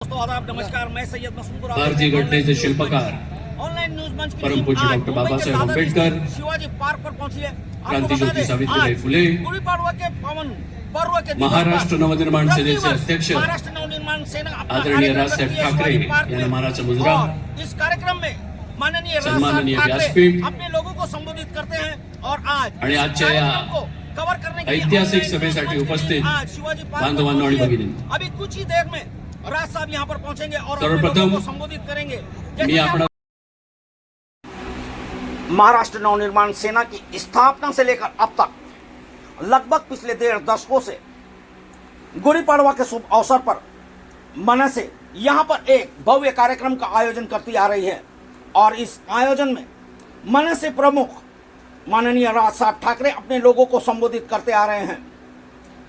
दोस्तों आदाब नमस्कार, मैं सैयद मसूद भारतीय घटनेचे शिल्पकार ऑनलाइन न्यूज मंच की परमपूज्य डॉक्टर बाबासाहेब आंबेडकर, शिवाजी पार्क पर पहुंची है। क्रांतिज्योती सावित्रीबाई फुले, गुड़ी पड़वा के पावन पर्व के महाराष्ट्र नवनिर्माण सेनेचे अध्यक्ष महाराष्ट्र नवनिर्माण सेना आदरणीय राजसाहेब ठाकरे यांना मानाचा मुजरा, इस कार्यक्रम में माननीय सन्माननीय राजसाहेब व्यासपीठ अपने लोगों को संबोधित करते हैं और आज आणि आजच्या या कवर करने के लिए ऐतिहासिक ऑनलाइन सभेसाठी न्यूज मंच के लिए उपस्थित आज शिवाजी पार्क पर बांधवांनो आणि पहुंची है। भगिनींनो, अभी कुछ ही देर में राज साहब यहाँ पर पहुंचेंगे और अपने सर्वप्रथम लोगों को संबोधित करेंगे। मी आपण महाराष्ट्र नवनिर्माण सेना की स्थापना से लेकर अब तक लगभग पिछले 1.5 दशकों से गुड़ी पड़वा के शुभ अवसर पर मनसे यहाँ पर एक भव्य कार्यक्रम का आयोजन करती आ रही है और इस आयोजन में मनसे प्रमुख माननीय राज साहब ठाकरे अपने लोगों को संबोधित करते आ रहे हैं।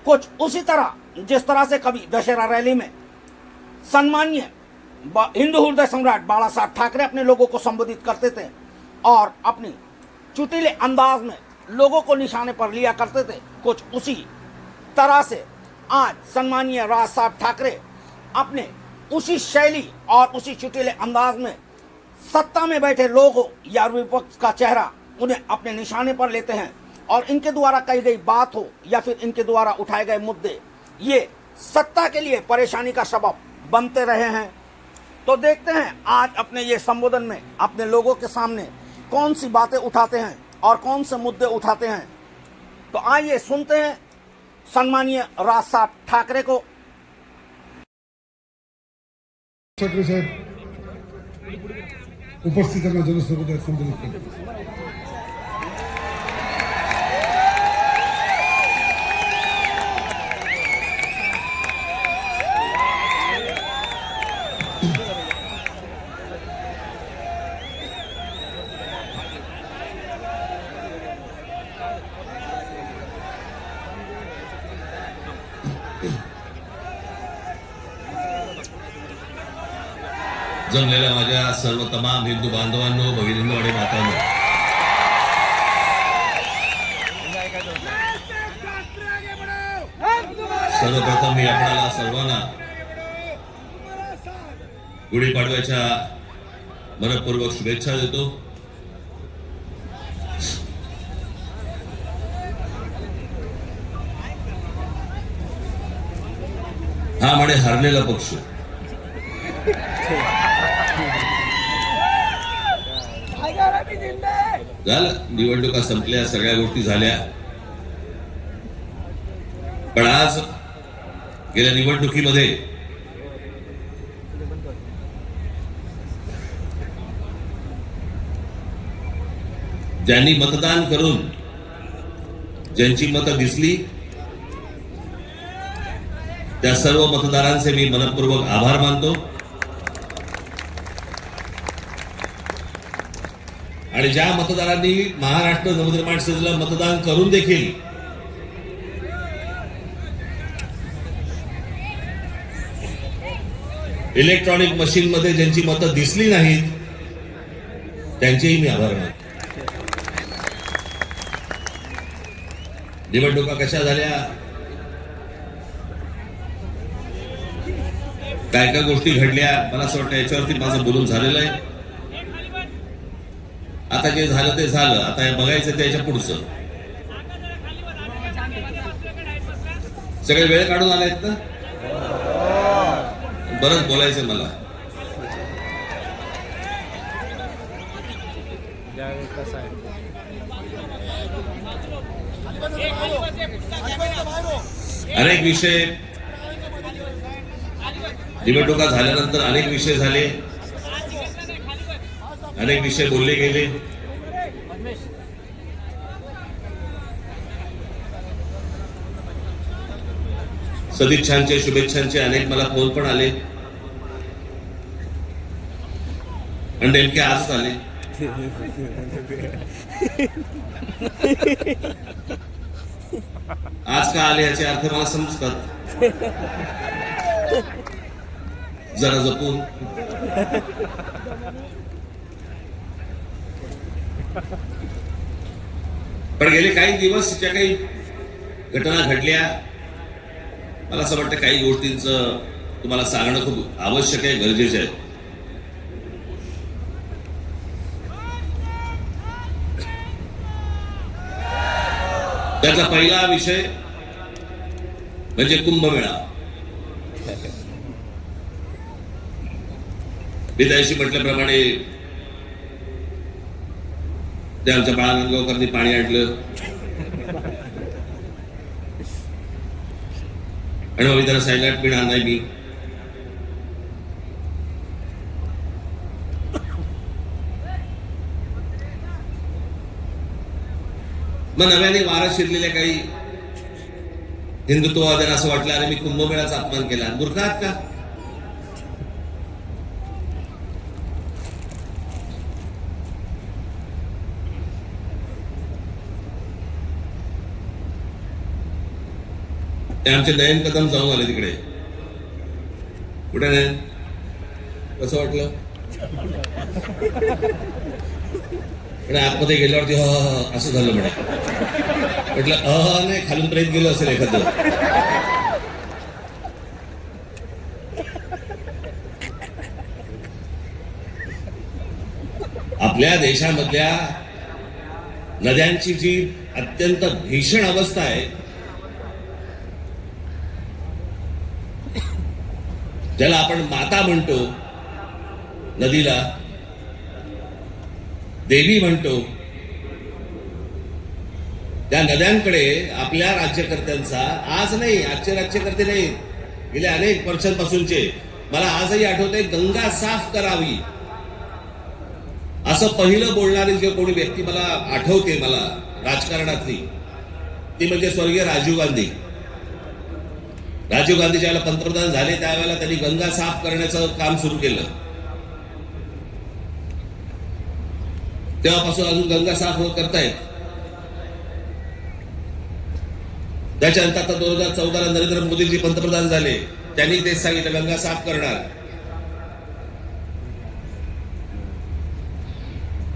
कुछ उसी तरह जिस तरह से कभी दशहरा रैली में सम्मानीय हिंदू हृदय सम्राट बाला साहब ठाकरे अपने लोगों को संबोधित करते थे और अपनी चुटीले अंदाज में लोगों को निशाने पर लिया करते थे, कुछ उसी तरह से आज सम्मानीय राज साहब ठाकरे अपने उसी शैली और उसी चुटीले अंदाज में सत्ता में बैठे लोगों या विपक्ष का चेहरा उन्हें अपने निशाने पर लेते हैं और इनके द्वारा कही गई बात हो या फिर इनके द्वारा उठाए गए मुद्दे ये सत्ता के लिए परेशानी का सबब बनते रहे हैं। तो देखते हैं आज अपने ये संबोधन में अपने लोगों के सामने कौन सी बातें उठाते हैं और कौन से मुद्दे उठाते हैं। तो आइए सुनते हैं सम्मानीय राज साहब ठाकरे को। ठाकरे साहेब उपस्थितांना जनसमुदाय संबोधित करतात। जमलेल्या माझ्या सर्व तमाम हिंदू बांधवांनो, भगिनींनो आणि मातांनो, सर्वप्रथम मी आपल्याला सर्वांना गुढीपाडव्याच्या मनपूर्वक शुभेच्छा देतो। हा म्हणे हरलेला पक्ष, झालं निवडणुका संपल्या, सगळ्या गोष्टी झाल्या, पण आज गेल्या निवडणुकीमध्ये ज्यांनी मतदान करून ज्यांची मतं दिसली त्या सर्व मतदारांचे मी मनपूर्वक आभार मानतो आणि ज्या मतदारांनी महाराष्ट्र नवनिर्माण सेनेला मतदान करून देखील इलेक्ट्रॉनिक मशीन मध्ये ज्यांची मतं दिसली नाहीत त्यांचेही मी आभार मानतो। निवडणुका कशा झाल्या, काय काय गोष्टी घडल्या, मला असं वाटतं याच्यावरती माझं बोलून झालेलं आहे। आता जे झालं ते झालं, आता हे बघायचं त्याच्या पुढचं। सगळे वेळ काढून आलेत ना, बरंच बोलायचं मला। अनेक विषय निवडणुका झाल्यानंतर अनेक विषय झाले, अनेक विषय बोलले गेले। सदिच्छांचे शुभेच्छांचे अनेक मला फोन पण आले आणि नेमके आजच आले। आज का आले याचे अर्थ मला समजतात, जरा जपून। पण गेले काही दिवस ज्या काही घटना घडल्या, मला असं वाटतं काही गोष्टींचं तुम्हाला सांगणं खूप आवश्यक आहे, गरजेचं आहे. त्याचा पहिला विषय म्हणजे कुंभमेळा. मी त्याशी म्हटल्याप्रमाणे ते आमच्या बाळानंदगावकरांनी पाणी आणलं आणि मग मी त्याला सांगितलं पिणार नाही मी. मग नव्याने वारा शिरलेल्या काही हिंदुत्ववाद्यांना असं वाटलं अरे मी कुंभमेळाचा अपमान केला. मूर्ख आहात का? ते आमचे नयन कदम जाऊन आले तिकडे. कुठे नयन? कसं वाटलं? पण आतमध्ये गेल्यावरती असं झालं म्हणे. म्हटलं नाही, खालून प्रेत गेलं असेल एखादं. आपल्या देशामधल्या नद्यांची जी अत्यंत भीषण अवस्था आहे, ज्याला आपण माता म्हणतो, नदीला देवी म्हणतो, त्या नद्यांकडे आपल्या राज्यकर्त्यांचा आज नाही, आजचे राज्यकर्ते नाही, गेल्या अनेक वर्षांपासूनचे, मला आजही आठवतंय, गंगा साफ करावी असं पहिलं बोलणारी जे कोणी व्यक्ती मला आठवते मला राजकारणातली, ती म्हणजे स्वर्गीय राजीव गांधी. राजीव गांधी ज्यावेळेला पंतप्रधान झाले त्यावेळेला त्यांनी गंगा साफ करण्याचं काम सुरू केलं. तेव्हापासून अजून गंगा साफ करतायत. त्याच्यानंतर आता 2014ला नरेंद्र मोदीजी पंतप्रधान झाले, त्यांनी तेच सांगितलं गंगा साफ करणार.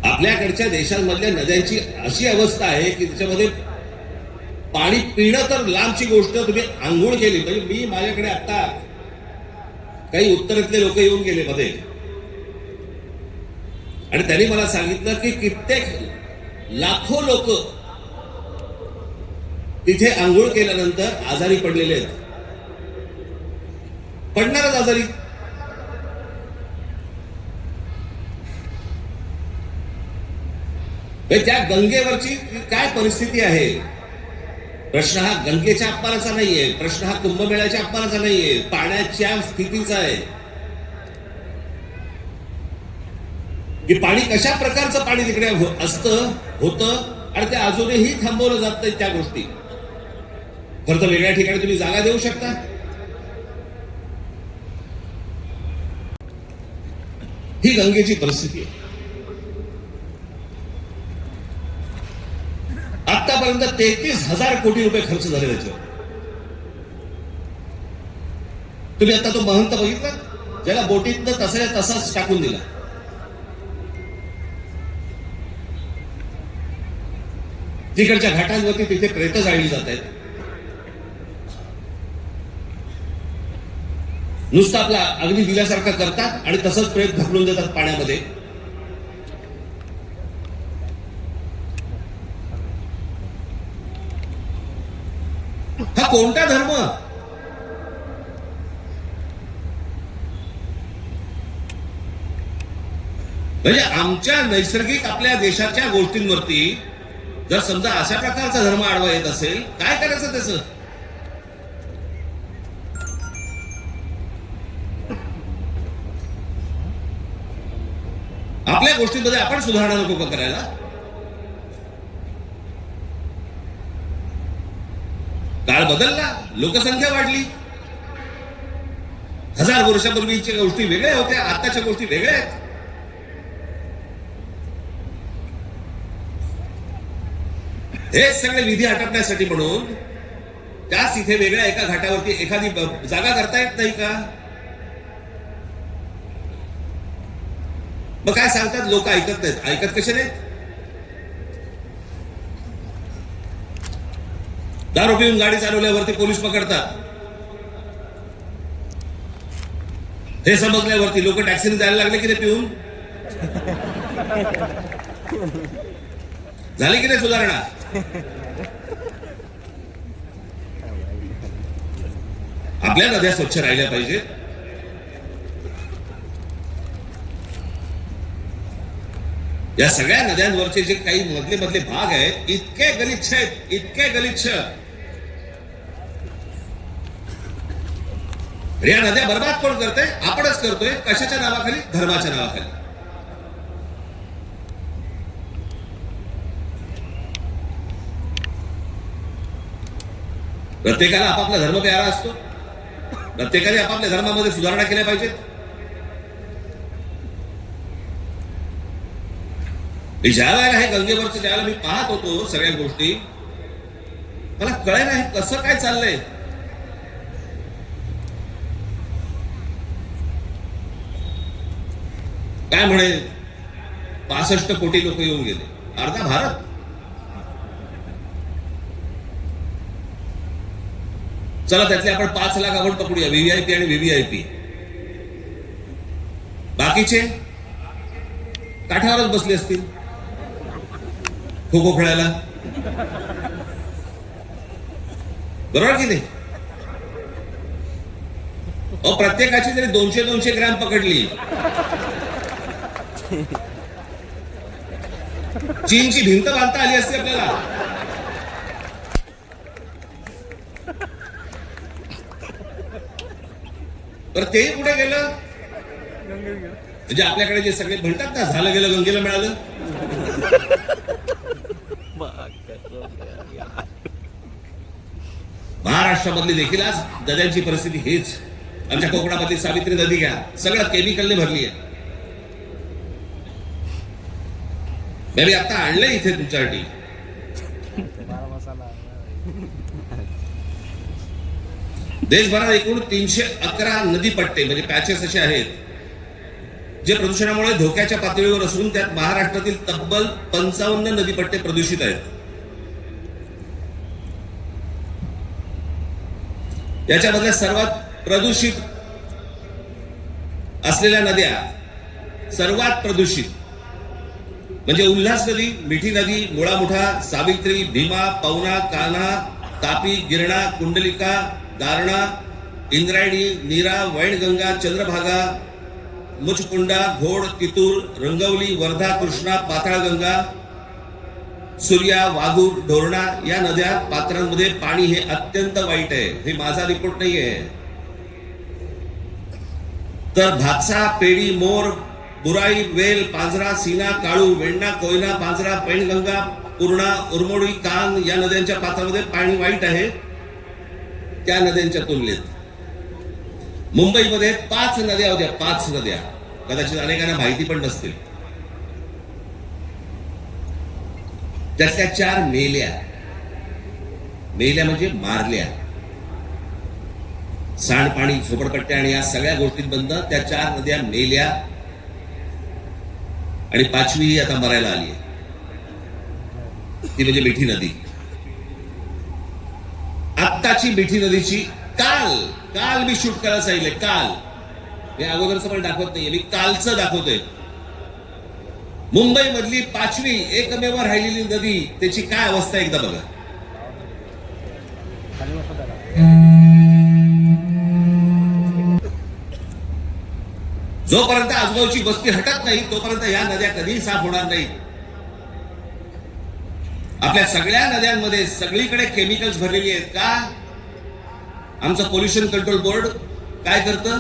आपल्याकडच्या देशांमधल्या नद्यांची अशी अवस्था आहे की त्याच्यामध्ये पाणी पिणं तर लांबची गोष्ट, तुम्ही आंघोळ केली म्हणजे मी माझ्याकडे आता काही उत्तरेतले लोक येऊन गेले मध्ये आणि त्यांनी मला सांगितलं की कित्येक लाखो लोक तिथे आंघोळ केल्यानंतर आजारी पडलेले आहेत. पडणारच आजारी. त्या गंगेवरची काय परिस्थिती आहे? प्रश्न हा गंगेच्या अपमानाचा नाहीये, प्रश्न हा कुंभमेळ्याच्या अपमानाचा नाहीये, पाण्याच्या स्थितीचा आहे की पाणी कशा प्रकारचं पाणी तिकडे असतं होतं आणि ते अजूनही थांबवलं जात नाही त्या गोष्टी. खरं तर वेगळ्या ठिकाणी तुम्ही जागा देऊ शकता. ही गंगेची परिस्थिती आहे. आतापर्यंत 33,000 कोटी रुपये खर्च झाले त्याच्यावर. तुम्ही आता तो महंत बघितला ज्याला बोटीतनं तसल्या तसाच टाकून दिला. तिकडच्या घाटांवरती तिथे प्रेत जाळली जात आहेत. नुसतं आपला अग्नी दिल्यासारखं करतात आणि तसंच प्रेत ढकलून देतात पाण्यामध्ये. हा कोणता धर्म? म्हणजे आमच्या नैसर्गिक आपल्या देशाच्या गोष्टींवरती जर समजा अशा प्रकारचा धर्म आडवा येत असेल, काय करायचं त्याचं? आपल्या गोष्टींमध्ये आपण सुधारणा नको का करायला? काळ बदलला, लोकसंख्या वाढली. 1000 वर्षापूर्वीच्या गोष्टी वेगळ्या होत्या, आताच्या गोष्टी वेगळ्या आहेत. हे सगळे विधी हटवण्यासाठी म्हणून त्याच इथे वेगळ्या एका घाटावरती एखादी जागा करता येत नाही का? मग काय सांगतात लोक? ऐकत नाहीत. ऐकत कसे नाहीत? दारू पिऊन गाडी चालवल्यावरती पोलीस पकडतात. हे समजल्यावरती लोक टॅक्सीने जायला लागले की ते पिऊन झाली की नाही सुधारणा? आपल्या नद्या स्वच्छ राहिल्या पाहिजेत. या सगळ्या नद्यांवरचे जे काही मधले मधले भाग आहेत इतके गलिच्छ आहेत, इतके गलिच्छ. या नद्या बर्बाद कोण करतोय? आपणच करतोय. कशाच्या नावाखाली? धर्माच्या नावाखाली. प्रत्येकाला आपापला धर्म प्यारा असतो. प्रत्येकाने आपापल्या धर्मामध्ये सुधारणा केल्या पाहिजेत. ज्या वेळेला हे गंगेवरचं ज्यावेळेला मी पाहत होतो सगळ्या गोष्टी, मला कळेना हे कसं काय चाललंय. काय म्हणे 65 कोटी लोक येऊन गेले, अर्धा भारत. चला त्यातले आपण 5 लाख आपण पकडूया, व्हीव्हीआयपी आणि व्हीव्हीआयपी. बाकीचे काठावरच बसले असतील खो खो खेळायला. बरोबर की नाही? प्रत्येकाची जरी 200-200 ग्रॅम पकडली, चीनची भिंत बांधता आली असते आपल्याला. तर ते कुठे गेलं? म्हणजे आपल्याकडे जे सगळे म्हणतात ना, झालं गेलं गंगेला मिळालं. महाराष्ट्रामधली देखील आज नद्यांची परिस्थिती हेच. आमच्या कोकणामधली सावित्री नदी घ्या, सगळं केमिकलने भरली आहे. मी आता आणलंय इथे तुमच्यासाठी. देशभरात एकूण 311 नदीपट्टे म्हणजे पॅचेस असे आहेत जे प्रदूषणामुळे धोक्याच्या पातळीवर असून त्यात महाराष्ट्रातील तब्बल 55 नदीपट्टे प्रदूषित आहेत. याच्यामधल्या सर्वात प्रदूषित असलेल्या नद्या, सर्वात प्रदूषित म्हणजे उल्हास नदी, मिठी नदी, मुळामुठा, सावित्री, भीमा, पवना, कान्हा, तापी, गिरणा, कुंडलिका, दारणा, इंद्रायणी, नीरा, वैनगंगा, चंद्रभागा, मुचकुंडा, घोड, कितूर, रंगवली, वर्धा, कृष्णा, पाताळगंगा, सूर्या, वाघूर, ढोरणा या नद्या पात्रांमध्ये पाणी हे अत्यंत वाईट आहे. हे माझा रिपोर्ट नाही आहे. तर भातसा, पेडी, मोर, बुराई, वेल, पांजरा, सीना, काळू, वेण्णा, कोयना, पांजरा, पैनगंगा, पूर्णा, उरमोडी, कान या नद्यांच्या पात्रामध्ये पाणी वाईट आहे. त्या नद्यांच्या तुलनेत मुंबईमध्ये 5 नद्या होत्या, 5 नद्या. कदाचित अनेकांना माहिती पण नसतील. त्यातल्या 4 मेल्या. मेल्या म्हणजे मारल्या. सांडपाणी, झोपडपट्ट्या आणि या सगळ्या गोष्टींबंद त्या 4 नद्या मेल्या. आणि 5वी आता मरायला आली आहे, ती म्हणजे मिठी नदी. आत्ताची मिठी नदीची काल मी शूट करायला सांगितले. काल मी अगोदरचं पण दाखवत नाहीये, मी कालचं दाखवतोय. मुंबई मधली 5वी एकमेव राहिलेली नदी, त्याची काय अवस्था एकदा बघा. जोपर्यंत आजूबाजूची वस्ती हटत नाही तोपर्यंत या नद्या कधीही साफ होणार नाहीत. आपल्या सगळ्या नद्यांमध्ये सगळीकडे केमिकल्स भरलेली आहेत. का? आमचं पोल्युशन कंट्रोल बोर्ड काय करतं?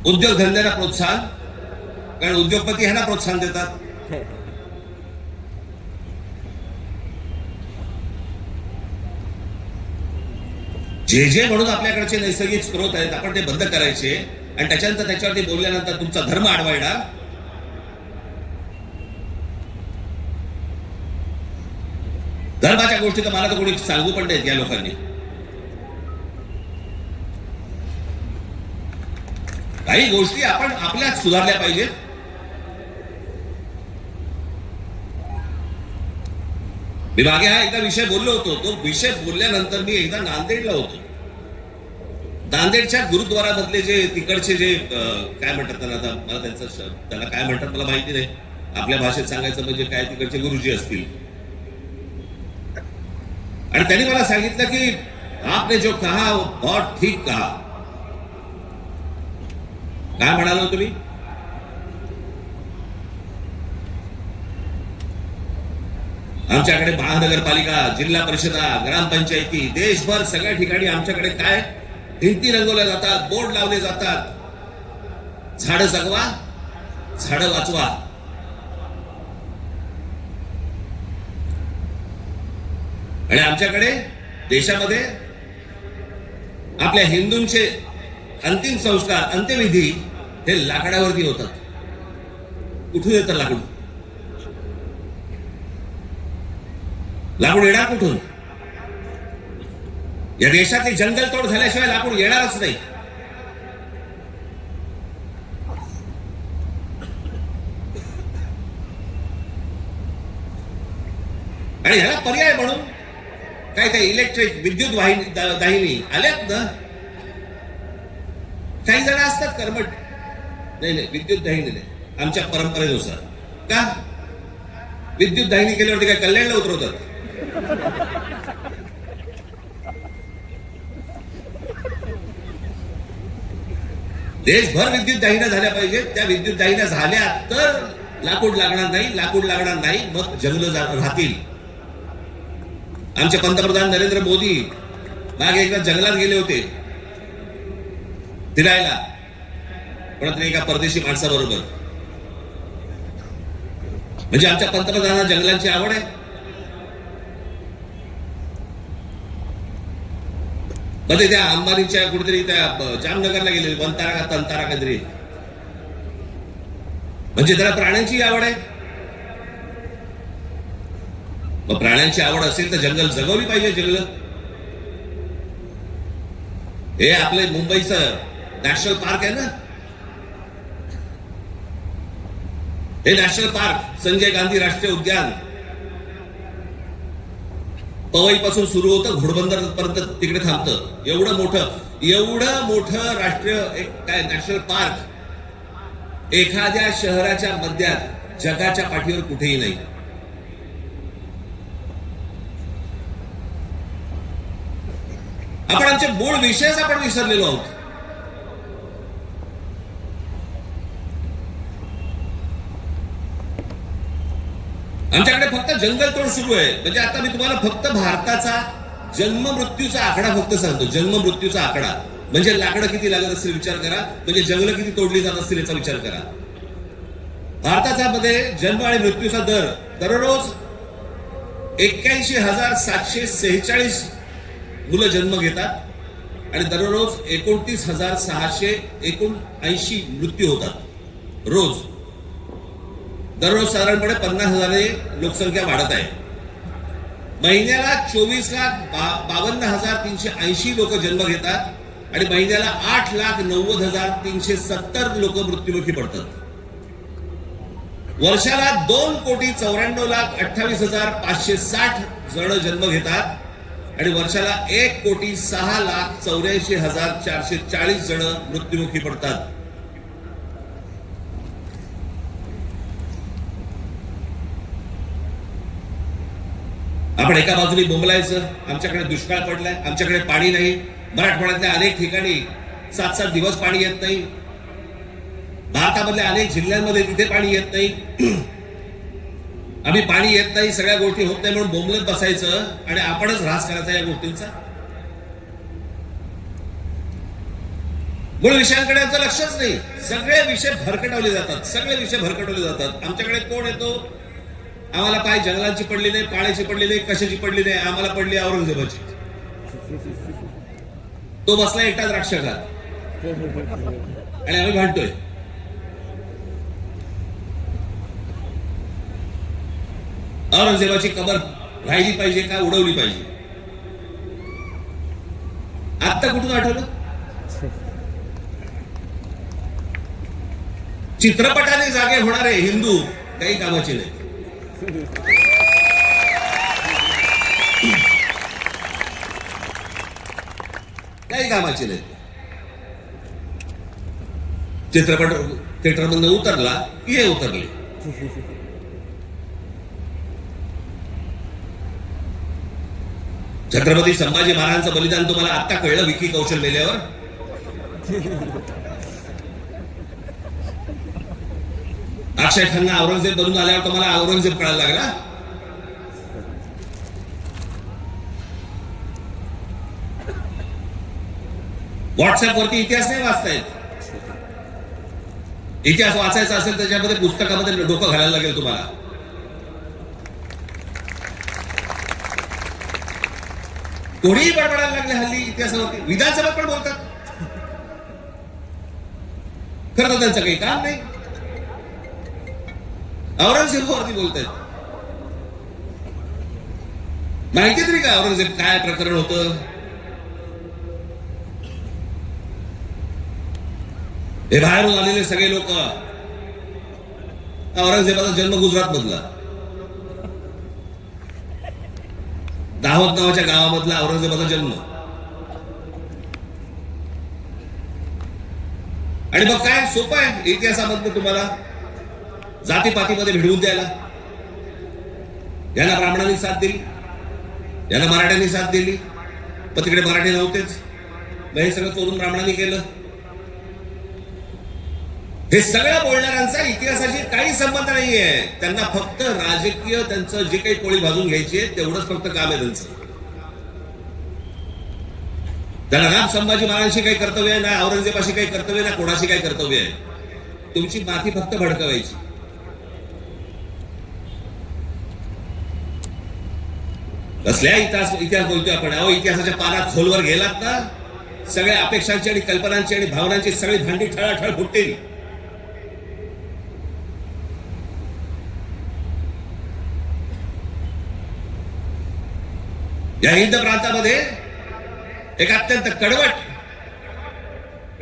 उद्योगधंद्यांना प्रोत्साहन, कारण उद्योगपती ह्यांना प्रोत्साहन देतात. जे म्हणून आपल्याकडचे नैसर्गिक स्रोत आहेत आपण ते बंद करायचे आणि त्याच्यानंतर त्याच्यावरती बोलल्यानंतर तुमचा धर्म अडवायला. धर्माच्या गोष्टी तर मला तर कोणी सांगू पण नाहीत या लोकांनी. काही गोष्टी आपण आपल्यात सुधारल्या पाहिजेत. मी मागे हा एकदा विषय बोललो होतो. तो विषय बोलल्यानंतर मी एकदा नांदेडला होतो. नांदेडच्या गुरुद्वारामधले जे तिकडचे जे काय म्हणतात त्यांना, आता मला त्याला काय म्हणतात मला माहिती नाही, आपल्या भाषेत सांगायचं म्हणजे काय, तिकडचे गुरुजी असतील. आणि त्यांनी मला सांगितलं की आपने जो कहा वो बहुत ठीक कहा. काय म्हणालो तुम्ही? आमच्याकडे महानगरपालिका, जिल्हा परिषदा, ग्रामपंचायती, देशभर सगळ्या ठिकाणी आमच्याकडे काय भिंती रंगवल्या जातात, बोर्ड लावले जातात, झाडं जगवा, झाडं वाचवा. आणि आमच्याकडे देशामध्ये आपल्या हिंदूंचे अंतिम संस्कार, अंत्यविधी हे लाकडावरती होतात. कुठून येतं लाकूड? लाकूड येणार कुठून? या देशातली जंगलतोड झाल्याशिवाय लाकूड येणारच नाही. आणि ह्याला पर्याय म्हणून काय ते इलेक्ट्रिक विद्युत दाहिनी आल्यात ना. काही जण असतात कर्मठ, नाही विद्युत दाहिनी नाही, आमच्या परंपरेनुसार. का विद्युत दाहिनी केल्यावरती काय कल्याणला उतरवतात? देशभर विद्युत दाहिन्या झाल्या पाहिजेत. त्या विद्युत दाहिन्या झाल्या तर लाकूड लागणार नाही, लाकूड लागणार नाही, मग जंगल राहतील. आमचे पंतप्रधान नरेंद्र मोदी मागे एकदा जंगलात गेले होते फिरायला, कोणतरी एका परदेशी माणसाबरोबर. म्हणजे आमच्या पंतप्रधानांना जंगलांची आवड आहे. मध्ये त्या अंबानीच्या कुठेतरी त्या जामनगरला गेले, वंतारा का तंतारा काहीतरी, म्हणजे त्याला प्राण्यांची आवड आहे. मग प्राण्यांची आवड असेल तर जंगल जगवली पाहिजे. जंगल हे आपले मुंबईचं नॅशनल पार्क आहे ना, हे नॅशनल पार्क संजय गांधी राष्ट्रीय उद्यान पवई पासून सुरू होतं, घोडबंदर पर्यंत तिकडे थांबतं. एवढं मोठं राष्ट्रीय एक काय नॅशनल पार्क एखाद्या शहराच्या मध्यात जगाच्या पाठीवर कुठेही नाही. आपण आमचे मूळ विषयच आपण विसरलेलो आहोत. आमच्याकडे फक्त जंगलतोड सुरू आहे. म्हणजे आता मी तुम्हाला फक्त भारताचा जन्म मृत्यूचा आकडा फक्त सांगतो. जन्म मृत्यूचा आकडा म्हणजे लाकडं किती लागत असतील विचार करा, म्हणजे जंगलं किती तोडली जात असतील याचा विचार करा. भारताचा मध्ये जन्म आणि मृत्यूचा दर दररोज 81,746 मुलं जन्म घेतात आणि दररोज 29,679 मृत्यू होतात रोज. दररोज साधारणपणे 50,000 लोकसंख्या वाढत आहे. महिन्याला 24,52,380 लोक जन्म घेतात आणि महिन्याला 8,90,370 लोक मृत्युमुखी पडतात. वर्षाला 2,94,28,560 जण जन्म घेतात आणि वर्षाला 1,06,84,440 जण मृत्युमुखी पडतात. आपण एका बाजूने बोंबलायचं, आमच्याकडे दुष्काळ पडलाय, आमच्याकडे पाणी नाही. मराठवाड्यातल्या अनेक ठिकाणी 7-7 दिवस पाणी येत नाही. भारतामधल्या अनेक जिल्ह्यांमध्ये तिथे पाणी येत नाही. आम्ही पाणी येत नाही, सगळ्या गोष्टी होत नाही म्हणून बोंबलत बसायचं आणि आपणच ऱ्हास करायचा या गोष्टींचा. मूळ विषयांकडे आमचं लक्षच नाही. सगळे विषय भरकटवले जातात, सगळे विषय भरकटवले जातात. आमच्याकडे कोण येतो, आम्हाला काय जंगलांची पडली नाही, पाण्याची पडली नाही, कशाची पडली नाही, आम्हाला पडली औरंगजेबाची. तो बसला एकटा द्राक्षाघात आणि आम्ही भांडतोय. औरंगजेबाची कबर राहिली पाहिजे का उडवली पाहिजे? आत्ता कुठून आठवलं? चित्रपटाने जागे होणारे हिंदू काही कामाचे नाही. काही कामाचे नाही. चित्रपट थिएटरमधून उतरला की हे उतरले. छत्रपती संभाजी महाराजांचं बलिदान तुम्हाला आता कळलं विकी कौशल मेल्यावर? अक्षय खन्ना औरंगजेब बनून आल्यावर तुम्हाला औरंगजेब कळायला लागला? व्हॉट्सअप वरती इतिहास नाही वाचतायत. इतिहास वाचायचा असेल त्याच्यामध्ये पुस्तकामध्ये डोकं घालायला लागेल तुम्हाला. कोणीही बडबडायला लागले हल्ली इतिहासावरती. विधानसभेत पण बोलतात. खरं तर त्यांचं काही काम नाही. औरंगजेबावरती बोलतायत. माहिती तरी का औरंगजेब काय प्रकरण होतं? हे बाहेरून आलेले सगळे लोक, औरंगजेबाचा जन्म गुजरात मधला, दाहोद नावाच्या गावामधला औरंगजेबाचा जन्म. आणि मग काय सोपं आहे इतिहासामधलं तुम्हाला जातीपातीमध्ये भिडवून द्यायला. याला ब्राह्मणांनी साथ दिली, याला मराठ्यांनी साथ दिली, पण तिकडे मराठी नव्हतेच. मग हे सगळं चोरून ब्राह्मणांनी केलं. हे सगळ्या बोलणाऱ्यांचा इतिहासाशी काही संबंध नाहीये. त्यांना फक्त राजकीय त्यांचं जे काही पोळी भाजून घ्यायची आहे तेवढंच फक्त काम आहे त्यांचं. त्यांना ना संभाजी महाराजांशी काही कर्तव्य आहे, ना औरंगजेबाशी काही कर्तव्य, ना कोणाशी काही कर्तव्य आहे. तुमची माती फक्त भडकवायची. कसल्या इतिहास बोलतोय आपण? अहो, इतिहासाच्या पानात खोलवर गेलात ना, सगळ्या अपेक्षांची आणि कल्पनांची आणि भावनांची सगळी भांडी ठळाठळ फुटतील. या हिंद प्रांतामध्ये एक अत्यंत कडवट,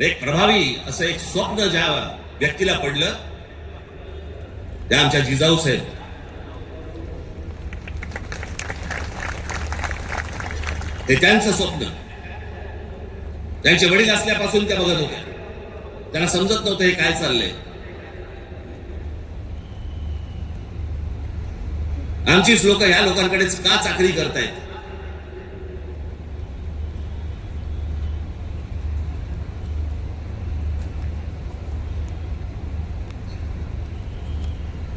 एक प्रभावी असं एक स्वप्न ज्या व्यक्तीला पडलं त्या आमच्या जिजाऊ साहेब. ते त्यांचं स्वप्न त्यांचे वडील असल्यापासून त्या बघत होत्या. त्यांना समजत नव्हतं हे काय चाललंय. आमचीच लोक ह्या लोकांकडेच का चाकरी करतायत?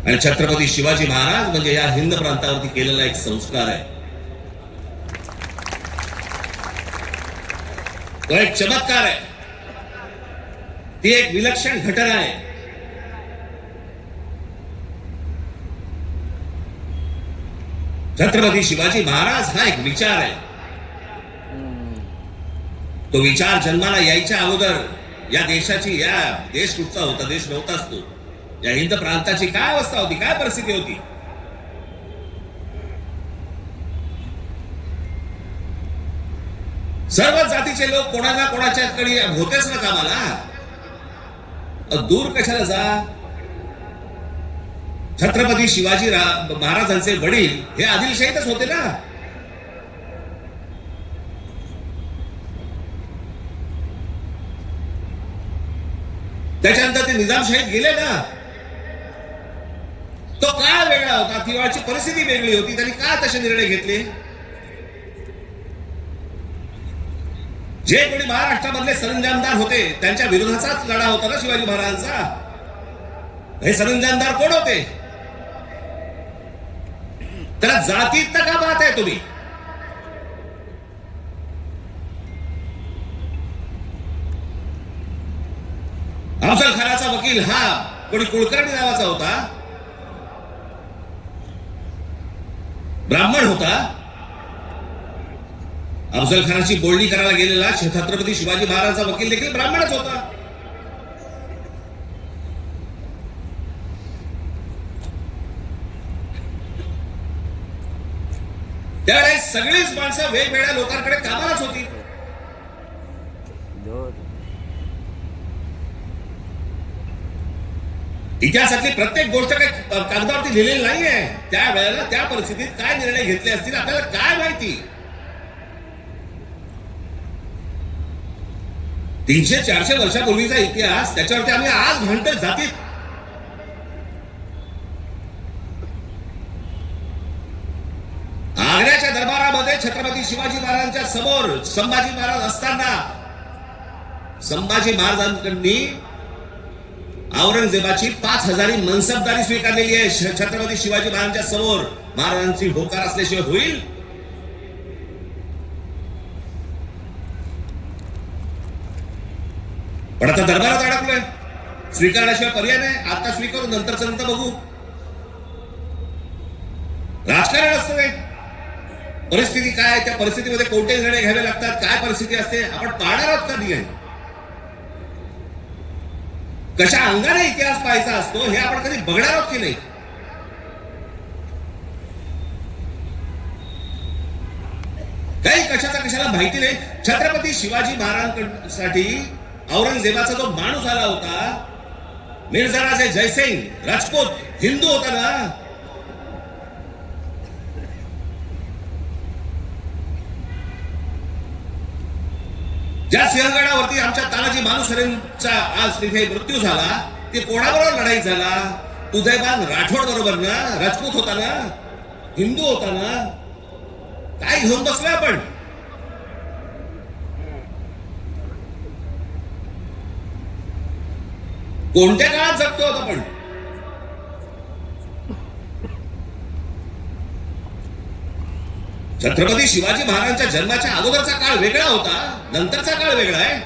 आणि छत्रपती शिवाजी महाराज म्हणजे या हिंद प्रांतावरती केलेला एक संस्कार आहे. तो एक चमत्कार आहे. ती एक विलक्षण घटना आहे. छत्रपती शिवाजी महाराज हा एक विचार आहे. तो विचार जन्माला यायच्या अगोदर या देशाची, या देश कुठचा होता? देश नव्हताच तो. या हिंद प्रांताची काय अवस्था होती, काय परिस्थिती होती? सर्व जातीचे लोक कोणाला कोणाच्याकडे होतेच ना कामाला. दूर कशाला जा? छत्रपती शिवाजी महाराजांचे वडील हे आदिलशाहीतच होते ना. त्याच्यानंतर ते निजामशाहीत गेले ना. तो काळ वेगळा होता, तिवाळची परिस्थिती वेगळी होती. त्यांनी का तसे निर्णय घेतले? जे कोणी महाराष्ट्रामधले सरंजामदार होते त्यांच्या विरोधाचाच लढा होता ना शिवाजी महाराजांचा. हे सरंजामदार कोण होते? त्याला जातीत का पाहताय तुम्ही? अफजल खानाचा वकील हा कोणी कुलकर्णी नावाचा होता, ब्राह्मण होता. अफजल खानाची बोलणी करायला गेलेला छत्रपती शिवाजी महाराजांचा वकील देखील ब्राह्मणच होता. त्यावेळेस सगळीच माणसं वेगवेगळ्या लोकांकडे कामालाच होती. इतिहासातली प्रत्येक गोष्ट काही कागदावरती लिहिलेली नाहीये. त्या वेळेला त्या परिस्थितीत काय निर्णय घेतले असतील आपल्याला काय माहिती? 300-400 वर्षापूर्वीचा इतिहास, त्याच्यावरती आम्ही आज म्हणतो जाती. आग्र्याच्या दरबारामध्ये छत्रपती शिवाजी महाराजांच्या समोर संभाजी महाराज असताना संभाजी महाराजांनी औरंगजेबाची 5000 मनसबदारी स्वीकारलेली आहे. छत्रपती शिवाजी महाराजांच्या समोर महाराजांची होकार असल्याशिवाय होईल? पण आता दरबारात अडकलोय, स्वीकारण्याशिवाय पर्याय नाही. आता स्वीकारू, नंतरच नंतर बघू. राजकारण असतं नाही, परिस्थिती काय, त्या परिस्थितीमध्ये कोणते निर्णय घ्यावे लागतात, काय परिस्थिती असते, आपण पाहणार आहोत का नाही, कशा अंगाने इतिहास पाहायचा असतो हे आपण कधी बघणार आहोत की नाही. काही कशाला माहिती नाही. छत्रपती शिवाजी महाराजांसाठी औरंगजेबाचा जो माणूस आला होता, मिर्झाराजे जयसिंग राजपूत हिंदू होता ना, ज्या सिंहगडावरती आमच्या तानाजी मालुसरेंचा आज तिथे मृत्यू झाला, ते कोणाबरोबर लढाई झाला? उदयभान राठोड बरोबर ना, राजपूत होता ना, हिंदू होता ना. काय घेऊन बसलोय आपण? कोणत्या काळात जगतो आहोत आपण? छत्रपती शिवाजी महाराजांच्या जन्माच्या अगोदरचा काळ वेगळा होता, नंतरचा काळ वेगळा आहे.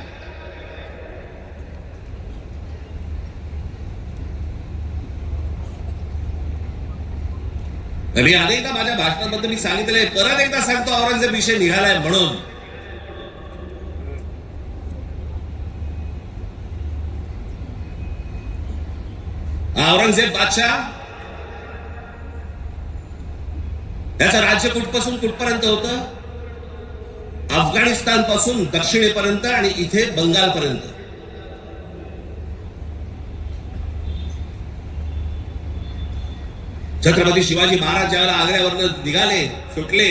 मी अनेकदा माझ्या भाषणाबद्दल मी सांगितलंय, परत एकदा सांगतो, औरंगजेब विषय निघालाय म्हणून. औरंगजेब बादशाह त्याचं राज्य कुठपासून कुठपर्यंत होतं? अफगाणिस्तान पासून दक्षिणेपर्यंत आणि इथे बंगालपर्यंत. छत्रपती शिवाजी महाराज ज्यावेळेला आग्र्यावरनं निघाले, सुटले,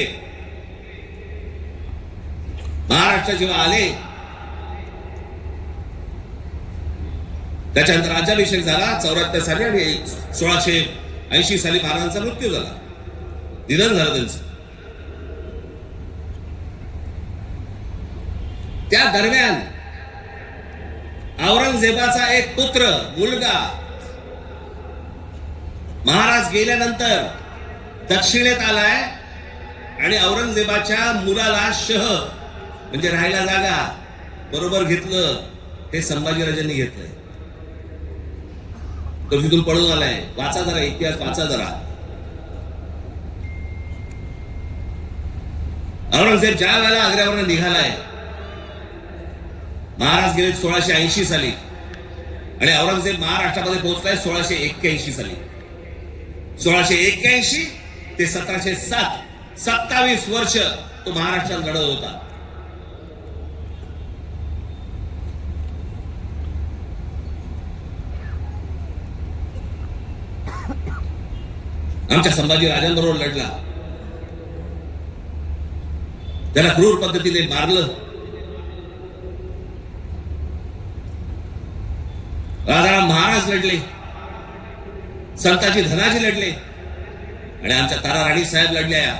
महाराष्ट्र जेव्हा आले, त्याच्यानंतर राज्याभिषेक झाला 74 साली आणि 1680 साली महाराजांचा मृत्यू झाला, निधन झालं त्यांचं. त्या दरम्यान औरंगजेबाचा एक पुत्र, मुलगा, महाराज गेल्यानंतर दक्षिणेत आलाय आणि औरंगजेबाच्या मुलाला शह म्हणजे राहायला जागा बरोबर घेतलं. हे संभाजीराजांनी घेतलंय. तो तिथून पळून आलाय. वाचा जरा इतिहास, वाचा जरा. औरंगजेब ज्या वेळेला आग्र्यावरून निघालाय, महाराज गेले 1680 साली आणि औरंगजेब महाराष्ट्रामध्ये पोहोचलाय 1681 साली. 1681 ते 1707, 27 वर्ष तो महाराष्ट्रात लढत होता. आमच्या संभाजी राजांबरोबर लढला, त्याला क्रूर पद्धतीने मारलं. राजाराम महाराज लढले, संताजी धनाजी लढले आणि आमच्या तारा राणी साहेब लढल्या.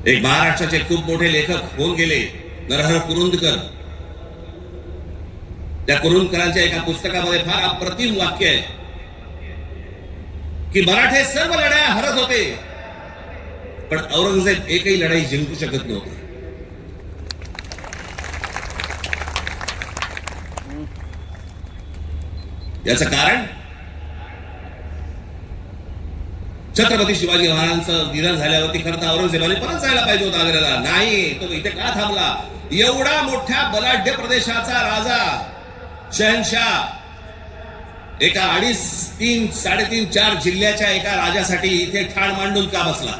एक महाराष्ट्राचे खूप मोठे लेखक होऊन गेले, नरहर कुरुंदकर. त्या कुरुंदकरांच्या एका पुस्तकामध्ये फार अप्रतिम वाक्य आहे की मराठे सर्व लढाया हरत होते, पण औरंगजेब एकही लढाई जिंकू शकत नव्हते. याचं कारण छत्रपती शिवाजी महाराजांचं निधन झाल्यावरती खरं तर औरंगजेबाने परत जायला पाहिजे होता आग्र्याला. नाही, तो इथे का थांबला? एवढा मोठ्या बलाढ्य प्रदेशाचा राजा, शहनशाह, एका 2.5, 3, 3.5, 4 जिल्ह्याच्या एका राजासाठी इथे ठाण मांडून का बसला?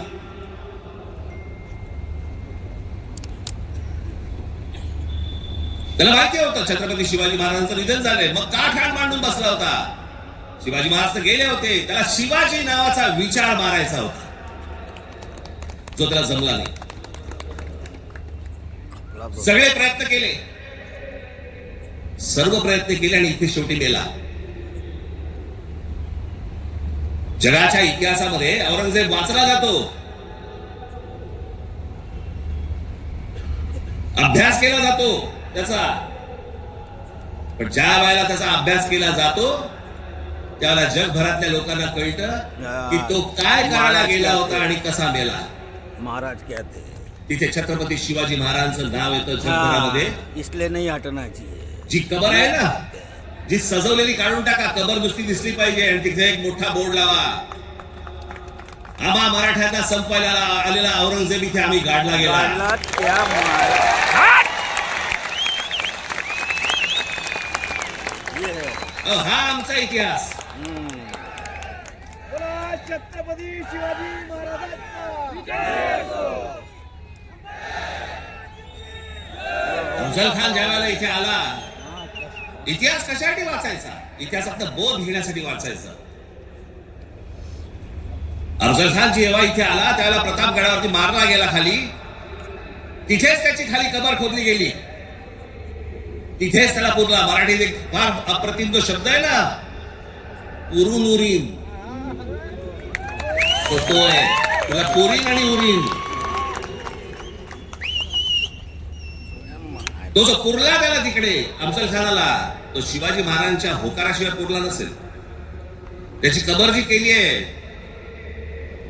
त्याला माहिती होतं छत्रपती शिवाजी महाराजांचं निधन झालंय, मग का ठाण मांडून बसला होता? शिवाजी महाराज तर गेले होते, त्याला शिवाजी नावाचा विचार मारायचा होता, जो त्याला जमला नाही. सगळे प्रयत्न केले, सर्व प्रयत्न केले आणि इथे शेवटी मेला. जगाच्या इतिहासामध्ये औरंगजेब वाचला जातो, अभ्यास केला जातो त्याचा, पण ज्या वेळेला त्याचा अभ्यास केला जातो त्यावेळेला जगभरातल्या लोकांना कळतं की तो काय करायला गेला होता आणि कसा मेला. महाराज कहते तिथे छत्रपती शिवाजी महाराजांचं नाव येतं जगभरामध्ये. इसलिए नहीं हटना चाहिए. जी कबर आहे ना, जी सजवलेली काढून टाका, कबर नुसती दिसली पाहिजे आणि तिथे एक मोठा बोर्ड लावा, आम्हा मराठ्यांना संपवायला आलेला औरंगजेब इथे आम्ही गाडला गेला. हा आमचा इतिहास. छत्रपती शिवाजी महाराजांचा. अफजल खान ज्या वेळेला इथे आला, इतिहास कशासाठी वाचायचा? इतिहासातला बोध घेण्यासाठी वाचायचा. अफजल खान जेव्हा इथे आला त्यावेळेला प्रतापगडावरती मारला गेला खाली, तिथेच त्याची खाली कबर खोदली गेली, तिथेच त्याला पुरला. मराठीत एक फार अप्रतिम जो शब्द आहे ना, उरून उरीन, तो आहे तुला पुरीन आणि उरीन. तो जो पुरला त्याला तिकडे अफजल खानाला, तो शिवाजी महाराजांच्या होकाराशिवाय पुरला नसेल. त्याची कबर जी केली आहे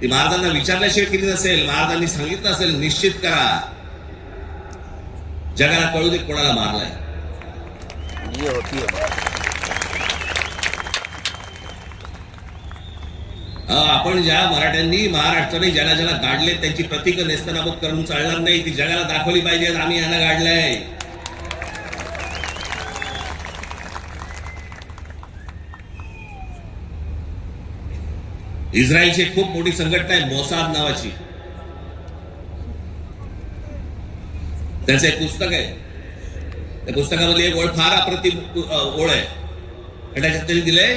ती महाराजांना विचारल्याशिवाय केली नसेल. महाराजांनी सांगितलं असेल निश्चित करा, जगाला कळू दे कोणाला मारलाय. आपण ज्या मराठ्यांनी महाराष्ट्राने ज्याला ज्याला गाडले त्यांची प्रतीक नेस्तनाबूत करून चालणार नाही, ती जगाला दाखवली पाहिजे आम्ही यांना गाडलंय. इस्रायलची खूप मोठी संघटना आहे मोसाद नावाची, त्याचं एक पुस्तक आहे. त्या पुस्तकामध्ये एक ओळ फार अप्रतिम ओळ आहे. त्याच्यात त्यांनी दिलंय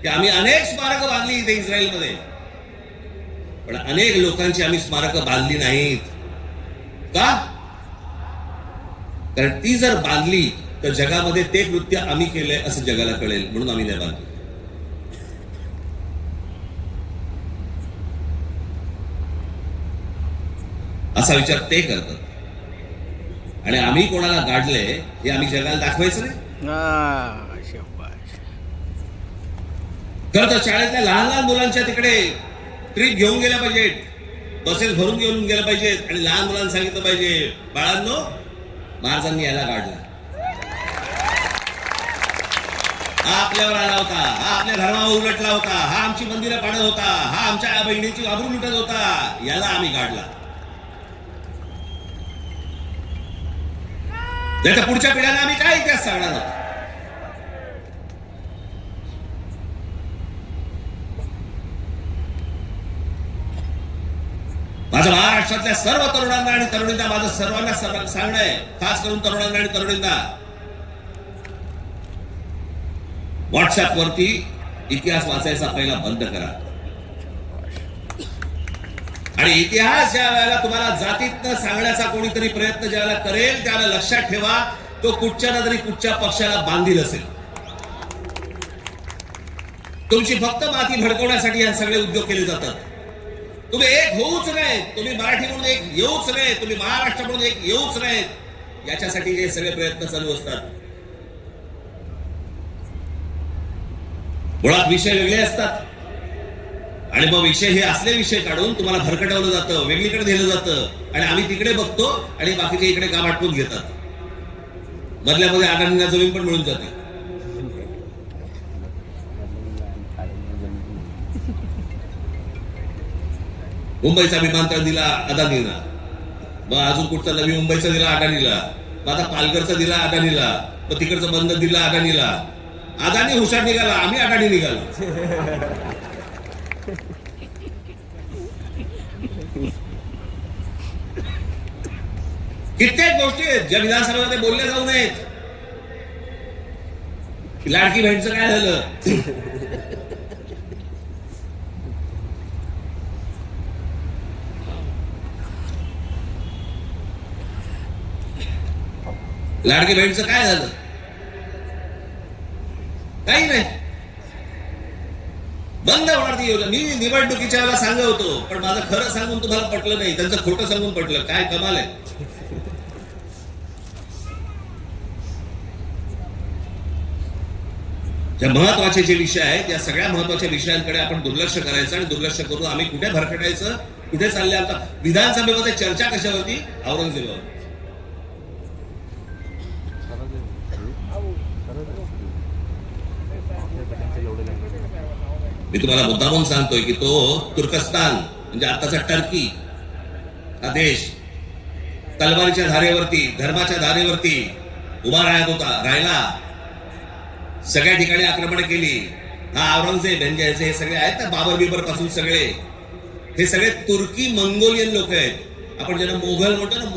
की आम्ही अनेक स्मारकं बांधली इथे इस्रायलमध्ये, पण अनेक लोकांची आम्ही स्मारकं बांधली नाहीत. का? कारण ती जर बांधली तर जगामध्ये ते कृत्य आम्ही केलंय असं जगाला कळेल, म्हणून आम्ही नाही बांधली. असा विचार ते करतात. आणि आम्ही कोणाला गाडले हे आम्ही जगाला दाखवायचं नाही. खरं तर शाळेतल्या लहान लहान मुलांच्या तिकडे ट्रिप घेऊन गेल्या पाहिजेत, बसेस भरून घेऊन गेल्या पाहिजेत आणि लहान मुलांना सांगितलं पाहिजे, बाळांनो महाराजांनी याला गाडला, हा आपल्यावर आला होता, हा आपल्या धर्मावर उलटला होता, हा आमची मंदिरं पाडत होता, हा आमच्या बहिणीची आबरू लुटत होता, याला आम्ही गाडला. त्याच्या पुढच्या पिढ्यांना आम्ही काय इतिहास सांगणार आहोत? माझं महाराष्ट्रातल्या सर्व तरुणांना आणि तरुणींना माझं सर्वांना सांगणं आहे, खास करून तरुणांना आणि तरुणींना, व्हॉट्सअप वरती इतिहास वाचायचा पहिला बंद करा. आणि इतिहास ज्या वेळेला तुम्हाला जातीतनं सांगण्याचा कोणीतरी प्रयत्न ज्यावेळेला करेल त्यावेळेला लक्षात ठेवा, तो कुठच्या ना तरी कुठच्या पक्षाला बांधील असेल. तुमची फक्त माती भडकवण्यासाठी हे सगळे उद्योग केले जातात. तुम्ही एक होऊच नाहीत, तुम्ही मराठी म्हणून एक येऊच नाहीत, तुम्ही महाराष्ट्र म्हणून एक येऊच नाहीत, याच्यासाठी हे सगळे प्रयत्न चालू असतात. मुळात विषय वेगळे असतात आणि मग विषय हे असले विषय काढून तुम्हाला भरकटवलं जातं, वेगळीकडे नेलं जातं आणि आम्ही तिकडे बघतो आणि बाकीचे इकडे काम आटपून घेतात. मधल्यामध्ये अडाणींना जमीन पण मिळून जाते. मुंबईचा विमानतळ दिला अदानीला, मग अजून कुठचा नवी मुंबईचा दिला अदानीला, मग आता पालघरचा दिला अदानीला, मग तिकडचं बंद दिला अदानीला. अदानी हुशार निघाला, आम्ही अडाणी निघालो. कित्येक गोष्टी आहेत ज्या विधानसभेमध्ये बोलल्या जाऊ नयेत. लाडकी बहीणचं काय झालं? लाडकी बहीणचं काय झालं? काही नाही, बंद होणार ती योजना. मी निवडणुकीच्या वेळेला सांगत होतो, पण माझं खरं सांगून तुम्हाला पटलं नाही, त्यांचं खोटं सांगून पटलं. काय कमाल आहे. ज्या महत्वाचे जे विषय आहेत, या सगळ्या महत्वाच्या विषयांकडे आपण दुर्लक्ष करायचं आणि दुर्लक्ष करून आम्ही कुठे भरकटायचं, कुठे चालले. आता विधानसभेमध्ये चर्चा कशावरती? औरंगजेबावर. मी तुम्हाला मुद्दामून सांगतोय की तो तुर्कस्तान म्हणजे आताचा टर्की हा देश तलवारीच्या धारेवरती, धर्माच्या धारेवरती उभा राहिला. सगळ्या ठिकाणी आक्रमण केली. हा औरंगजेब यांचे हे सगळे आहेत ना, बाबर बिबर पासून सगळे, हे सगळे तुर्की मंगोलियन लोक आहेत. आपण ज्यांना मोघल म्हणतो ना,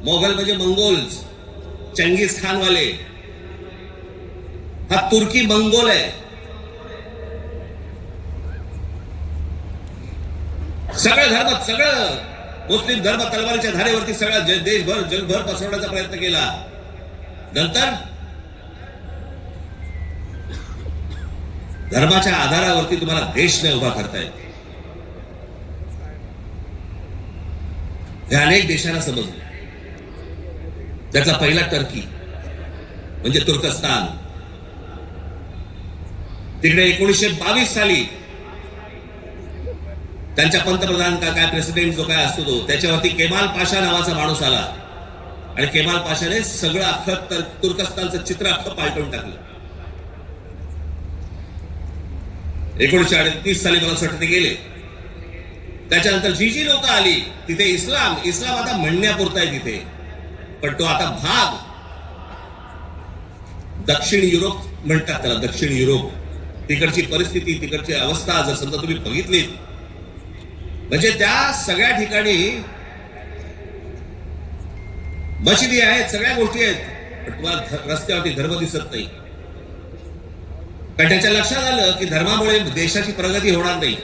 मोघल म्हणजे मंगोल्स, चंगीज खान वाले. हा तुर्की मंगोल आहे. सगळं मुस्लिम धर्म तलवारीच्या धारेवरती सगळा देशभर जगभर पसरवण्याचा प्रयत्न केला. नंतर धर्माच्या आधारावरती तुम्हाला देश नाही उभा करता येत. हे अनेक देशांना समजलं. त्याचा पहिला टर्की म्हणजे तुर्कस्तान. तिकडे 1922 साली त्यांच्या पंतप्रधान काय प्रेसिडेंट जो काय असतो तो, त्याच्यावरती केमाल पाशा नावाचा माणूस आला आणि केमाल पाशाने सगळं अख्खं तुर्कस्तानचं चित्र अख्खं पालटून टाकलं. 1938 साली मला असं वाटतं ते गेले. त्याच्यानंतर जी लोक आली तिथे इस्लाम आता म्हणण्यापुरता आहे तिथे, पण तो आता भाग दक्षिण युरोप म्हणतात त्याला, दक्षिण युरोप. तिकडची परिस्थिती, तिकडची अवस्था जर समजा तुम्ही बघितली, म्हणजे त्या सगळ्या ठिकाणी मशिदी आहेत, सगळ्या गोष्टी आहेत, पण तुम्हाला रस्त्यावरती धर्म दिसत नाही. कारण त्याच्या लक्षात आलं की धर्मामुळे देशाची प्रगती होणार नाही.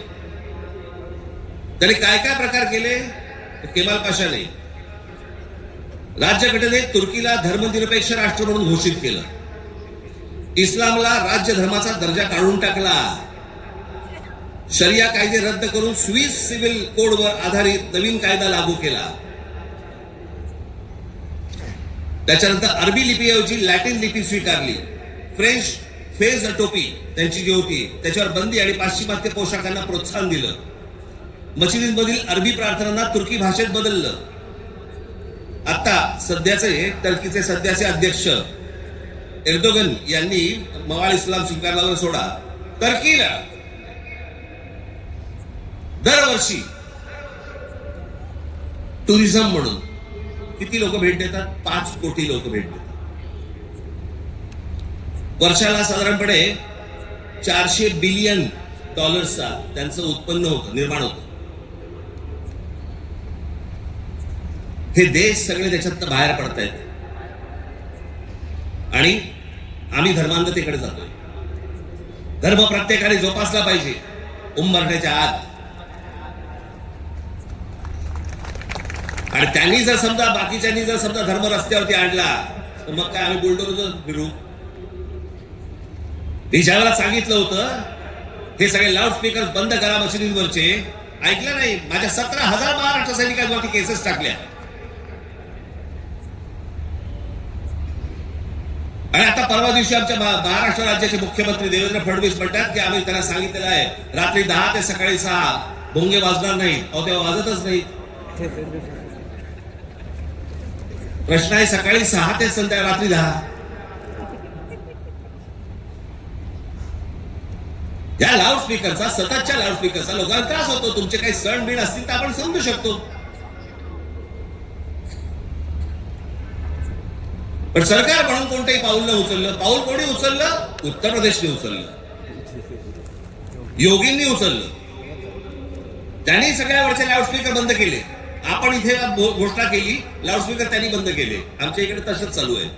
त्याने काय काय प्रकार केले? केमाल पाशाने राज्यघटनेत तुर्कीला धर्मनिरपेक्ष राष्ट्र म्हणून घोषित केलं. इस्लामला राज्य धर्माचा दर्जा काढून टाकला. शरिया कायदे रद्द करून स्विस सिव्हिल कोडवर आधारित नवीन कायदा लागू केला. त्याच्यानंतर अरबी लिपीऐवजी लॅटिन लिपी स्वीकारली. फ्रेंच फेज टोपी त्यांची जी होती त्याच्यावर बंदी आणि पाश्चिमात्य पोशाखांना प्रोत्साहन दिलं. मशिदींमधील अरबी प्रार्थनांना तुर्की भाषेत बदललं. आता टर्कीचे सध्याचे अध्यक्ष एर्दोगन यांनी मवाळ इस्लाम स्वीकारला सोडा, टर्कीला दरवर्षी टुरिझम म्हणून किती लोक भेट देतात? 5 कोटी लोक भेट देतात. वर्षाला साधारणपणे $400 बिलियन त्यांचं उत्पन्न होतं, निर्माण होतं. हे देश सगळे त्याच्यात बाहेर पडतायत आणि आम्ही धर्मांधतेकडे जातोय. धर्म प्रत्येकाने जोपासला पाहिजे उंबरठ्याच्या आत. आणि त्यांनी जर समजा बाकीच्यांनी जर समजा धर्म रस्त्यावरती आणला तर मग काय आम्ही बुलडोजर फिरू? मी ज्यावेळेला सांगितलं होतं हे सगळे लाऊडस्पीकर बंद करा मशिदींवरचे, ऐकलं नाही. माझ्या 17,000 महाराष्ट्र सैनिकांवरती केसेस टाकल्या. आणि आता परवा दिवशी आमच्या महाराष्ट्र राज्याचे मुख्यमंत्री देवेंद्र फडणवीस म्हणतात की आम्ही त्यांना सांगितलेलं आहे रात्री 10 ते सकाळी 6 भोंगे वाजणार नाहीत. अहो तेव्हा वाजतच नाही. प्रश्न आहे सकाळी 6 ते रात्री 10. या लाऊडस्पीकरचा, सततच्या लाऊडस्पीकरचा लोकांना त्रास होतो. तुमचे काही सण बिण असतील तर आपण समजू शकतो, पण सरकार म्हणून कोणतंही पाऊल न उचललं. पाऊल कोणी उचललं? उत्तर प्रदेशने उचललं, योगींनी उचललं. त्यांनी सगळ्यावरचे लाऊडस्पीकर बंद केले. आपण इथे घोषणा केली, लाऊडस्पीकर त्यांनी बंद केले. आमच्या इकडे तसंच चालू आहे.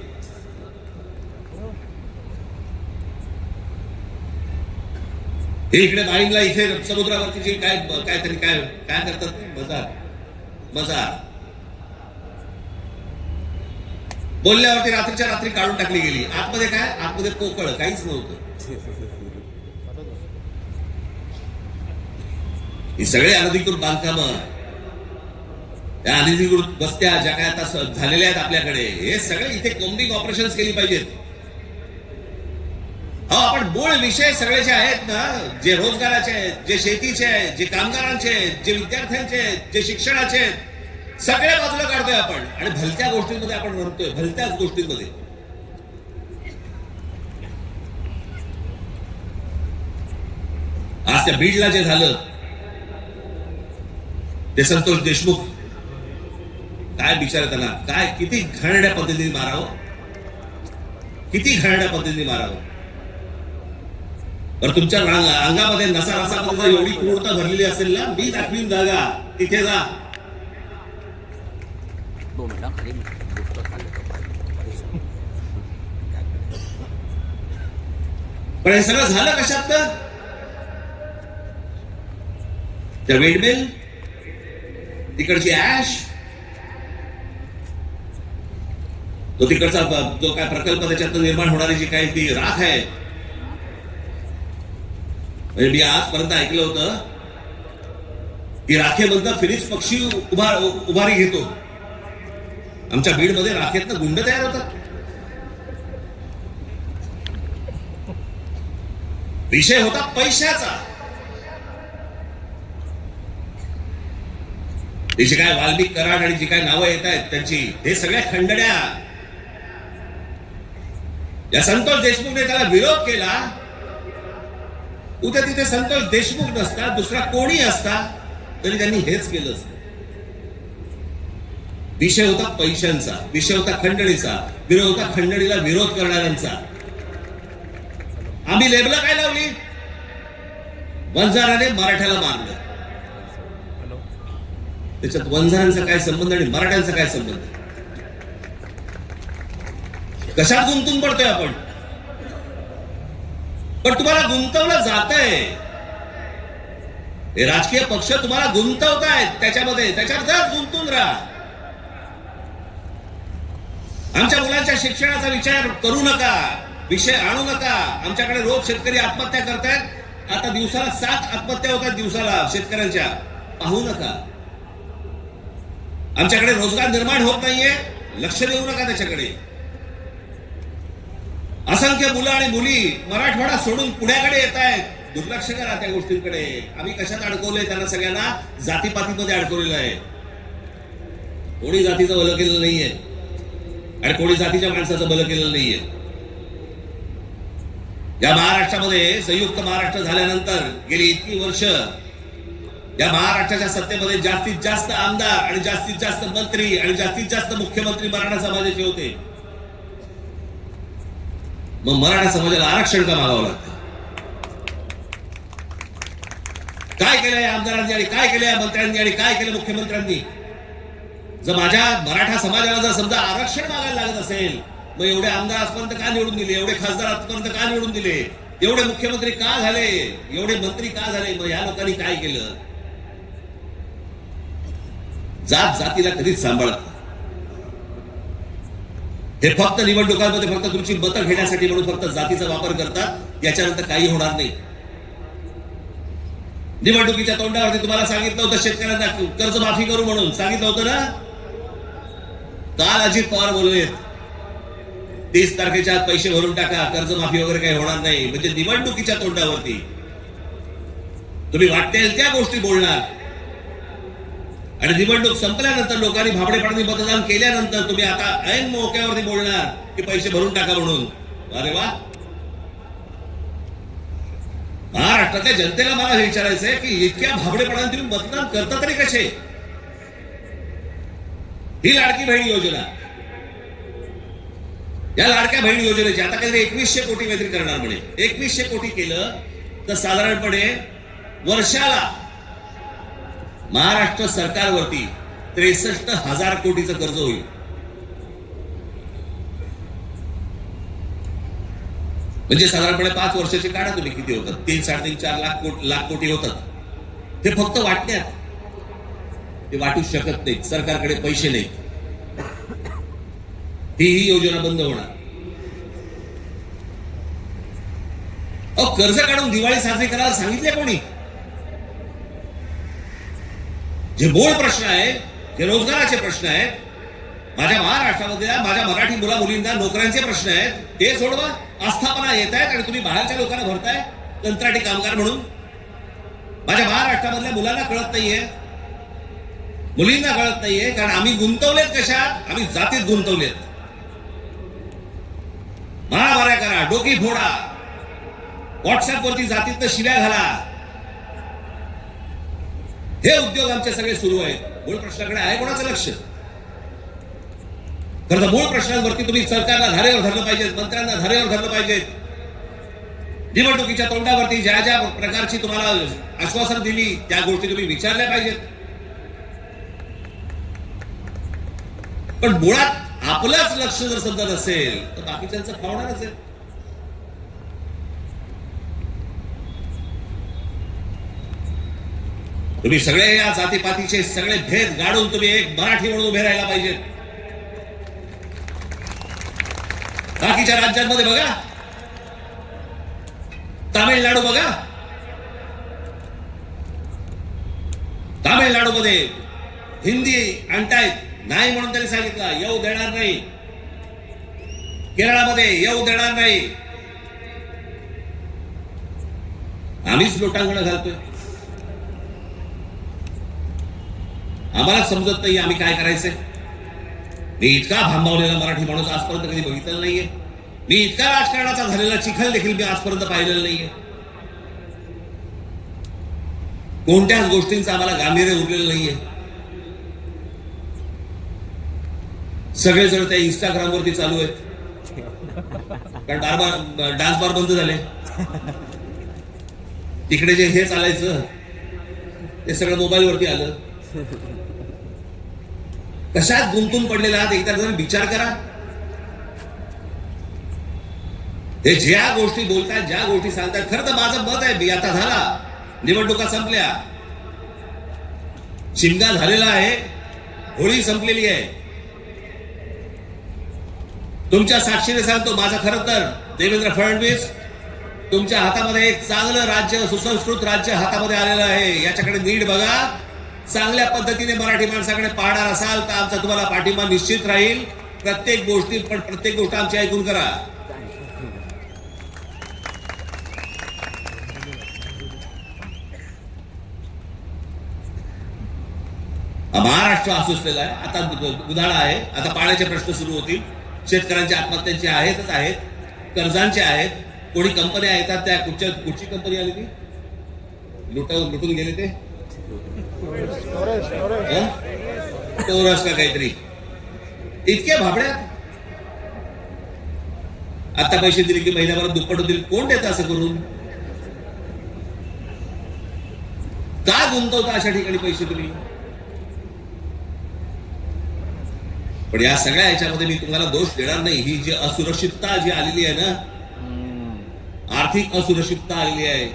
हे इकडे माहीमला इथे समुद्रावरती जे काय करतात, मजार बोलल्यावरती रात्रीच्या रात्री काढून टाकली गेली. आतमध्ये काय? आतमध्ये पोकळ, काहीच नव्हतं. ही सगळे अनधिकृत बांधकामं, त्या अनधिकृत वस्त्या ज्या काय आता झालेल्या आहेत आपल्याकडे, हे सगळे इथे कोम्बिंग ऑपरेशन्स केली पाहिजेत. हो, आपण मूळ विषय सगळे जे आहेत ना, जे रोजगाराचे आहेत, जे शेतीचे आहेत, जे कामगारांचे आहेत, जे विद्यार्थ्यांचे आहेत, जे शिक्षणाचे आहेत, सगळ्या बाजूला काढतोय आपण आणि भलत्या गोष्टींमध्ये आपण रमतोय, भलत्याच गोष्टींमध्ये. आज त्या बीडला जे झालं, ते संतोष देशमुख, काय बिचारा त्यांना, काय किती घाणेरड्या पद्धतीने मारावं, किती घाणेरड्या पद्धतीने मारावं. तर तुमच्या अंगामध्ये नसा एवढी क्रूरता भरलेली असेल ना, मी दाखवीन जागा, तिथे जा. पण हे सगळं झालं कशात? त्या वेडमेल, तिकडची ऍश, तो तिकडचा जो काय प्रकल्प, त्याच्यात निर्माण होणारी जी काही ती राख आहे. म्हणजे मी आजपर्यंत ऐकलं होतं की राखेबद्दल फिनिक्स पक्षी उभारी घेतो. आमच्या बीडमध्ये राखेतनं गुंड तयार होतात. विषय होता पैशाचा. जी काय वाल्मिक कराड आणि जी काय नावं येत आहेत त्यांची, हे सगळ्या खंडड्या. या संतोष देशमुखने त्याला विरोध केला. उद्या तिथे संतोष देशमुख नसता, दुसरा कोणी असता तरी त्यांनी हेच केलं असतं. विषय होता पैशांचा, विषय होता खंडणीचा, विरोध होता खंडणीला विरोध करणाऱ्यांचा. आम्ही लेबल काय लावली? वंजाराने मराठ्याला मारलं. त्याच्यात वंजारांचा काय संबंध आणि मराठ्यांचा काय संबंध? कशात गुंतून पडतोय आपण? पण तुम्हाला गुंतवलं जातंय, हे राजकीय पक्ष तुम्हाला गुंतवतायत त्याच्यामध्ये, त्याच्यातच गुंतून राहा. आमच्या मुलांच्या शिक्षणाचा विचार करू नका, विषय आणू नका. आमच्याकडे रोज शेतकरी आत्महत्या करतायत. आता दिवसाला 7 आत्महत्या होतात दिवसाला शेतकऱ्यांच्या. पाहू नका. आमच्याकडे रोजगार निर्माण होत नाहीये, लक्ष देऊ नका त्याच्याकडे. असंख्य मुलं आणि मुली मराठवाडा सोडून पुण्याकडे येत आहेत. दुर्लक्ष करा त्या गोष्टींकडे. आम्ही कशात अडकवलंय त्यांना? सगळ्यांना जातीपातीमध्ये अडकवलेलं आहे. कोणी जातीचं भलं केलेलं नाहीये आणि कोणी जातीच्या माणसाचं भलं केलेलं नाहीये. या महाराष्ट्रामध्ये संयुक्त महाराष्ट्र झाल्यानंतर गेली इतकी वर्ष या महाराष्ट्राच्या सत्तेमध्ये जास्तीत जास्त आमदार आणि जास्तीत जास्त मंत्री आणि जास्तीत जास्त मुख्यमंत्री मराठा समाजाचे होते. मग मराठा समाजाला आरक्षण का मागावं लागतं? काय केलं या आमदारांनी आणि काय केलं या मंत्र्यांनी आणि काय केलं मुख्यमंत्र्यांनी? जर माझ्या मराठा समाजाला जर समजा आरक्षण मागायला लागत असेल, मग एवढे आमदार आजपर्यंत का निवडून दिले? एवढे खासदार आजपर्यंत का निवडून दिले? एवढे मुख्यमंत्री का झाले? एवढे मंत्री का झाले? मग या लोकांनी काय केलं? जात जातीला कधीच सांभाळत. हे फक्त निवडणुकांमध्ये फक्त तुमची मतं घेण्यासाठी म्हणून फक्त जातीचा वापर करतात. याच्यानंतर काही होणार नाही. निवडणुकीच्या तोंडावरती तुम्हाला सांगितलं होतं शेतकऱ्यांना कर्जमाफी करू म्हणून, सांगितलं होतं ना. काल अजित पवार बोलले 30 तारखेच्या आत पैसे भरून टाका, कर्जमाफी वगैरे काही होणार नाही. म्हणजे निवडणुकीच्या तोंडावरती तुम्ही वाटेल त्या गोष्टी बोलणार आणि निवडणूक संपल्यानंतर लोकांनी भाबडेपणाने मतदान केल्यानंतर तुम्ही आता ऐन मोक्यावरती बोलणार की पैसे भरून टाका म्हणून. अरे वा. महाराष्ट्रातल्या जनतेला मला हे विचारायचंय की इतक्या भाबडेपणाने तुम्ही मतदान करता तरी कसे? ही लाडकी बहीण योजना, या लाडक्या बहीण योजनेची आता काहीतरी 2100 कोटी काहीतरी करणार म्हणे. 2100 कोटी केलं तर साधारणपणे वर्षाला महाराष्ट्र सरकारवरती 63,000 कोटीचं कर्ज होईल. म्हणजे साधारणपणे 5 वर्षाची काढा तुम्ही, किती होतात? 3-3.5-4 लाख कोटी होतात. ते फक्त वाटण्यात. ते वाटू शकत नाहीत, सरकारकडे पैसे नाहीत. ही योजना बंद होणार. अहो, कर्ज काढून दिवाळी साजरी करायला सांगितले कोणी? जे मूळ प्रश्न आहे, जे रोजगाराचे प्रश्न आहेत, माझ्या महाराष्ट्रामधल्या माझ्या मराठी मुला मुलींना नोकऱ्यांचे प्रश्न आहेत, ते सोडवा. आस्थापना येत आहेत आणि तुम्ही बाहेरच्या लोकांना भरताय कंत्राटी कामगार म्हणून. माझ्या महाराष्ट्रामधल्या मुलांना कळत नाहीये, मुलींना कळत नाहीये, कारण आम्ही गुंतवलेत कशात? आम्ही जातीत गुंतवलेत. मारामाऱ्या करा, डोकी फोडा, व्हॉट्सअपवरती जातीत शिव्या घाला, हे उद्योग आमचे सगळे सुरू आहेत. मूळ प्रश्नाकडे आहे कोणाचं लक्ष? खरं तर मूळ प्रश्नांवरती तुम्ही सरकारला धारेवर धरलं पाहिजे, मंत्र्यांना धारेवर धरलं पाहिजे. निवडणुकीच्या तोंडावरती ज्या ज्या प्रकारची तुम्हाला आश्वासन दिली त्या गोष्टी तुम्ही विचारल्या पाहिजेत. पण मुळात आपलंच लक्ष जर समजा नसेल तर बाकीच्यांचं फावणारच आहे. तुम्ही सगळे या जातीपातीचे सगळे भेद गाडून तुम्ही एक मराठी म्हणून उभे राहायला पाहिजे. बाकीच्या राज्यांमध्ये बघा, तामिळनाडू बघा, तामिळनाडूमध्ये हिंदी आणतायत, नाही म्हणून त्यांनी सांगितलं येऊ देणार नाही. केरळामध्ये येऊ देणार नाही. आम्हीच लोटांगण घालतोय. आम्हाला समजत नाही आम्ही काय करायचंय. मी इतका भांबावलेला मराठी माणूस आजपर्यंत कधी बघितलेला नाहीये. मी इतका राजकारणाचा झालेला चिखल देखील मी आजपर्यंत पाहिलेला नाहीये. कोणत्याच गोष्टींचं आम्हाला गांभीर्य उरलेलं नाहीये. सगळेजण त्या इंस्टाग्रामवरती चालू आहेत, कारण डान्स बार बंद झाले. तिकडे जे हे चालायचं ते सगळं मोबाईलवरती आलं. कशात गुंतून पडलेला आहात एकदा जर विचार करा. हे ज्या गोष्टी बोलतात, ज्या गोष्टी सांगतात, खरं तर माझं मत आहे, आता झाला, निवडणुका संपल्या, शिमगा झालेला आहे, होळी संपलेली आहे. तुमच्या साक्षीने सांगतो, माझं खरं तर देवेंद्र फडणवीस तुमच्या हातामध्ये एक चांगलं राज्य, सुसंस्कृत राज्य हातामध्ये आलेलं आहे. याच्याकडे नीट बघा. चांगल्या पद्धतीने मराठी माणसाकडे पाहणार असाल तर आमचा तुम्हाला पाठिंबा निश्चित राहील. प्रत्येक गोष्ट आमची ऐकून करा. महाराष्ट्र आसुसलेला आहे. आता उन्हाळा आहे, आता पाण्याचे प्रश्न सुरू होतील. शेतकऱ्यांच्या आत्महत्यांचे आहेतच आहेत, कर्जांचे आहेत. कोणी कंपन्या येतात, त्या कुठची कंपनी आली ती लुटून गेले ते टोरस का काहीतरी, इतक्या भाबड्या. आता पैसे दिले की महिन्याभरात दुप्पट होतील. कोण देतं असं करून? का गुंतवता अशा ठिकाणी पैसे तुम्ही? पण या सगळ्या याच्यामध्ये मी तुम्हाला दोष देणार नाही. ही जी असुरक्षितता जी आलेली आहे ना, आर्थिक असुरक्षितता आलेली आहे,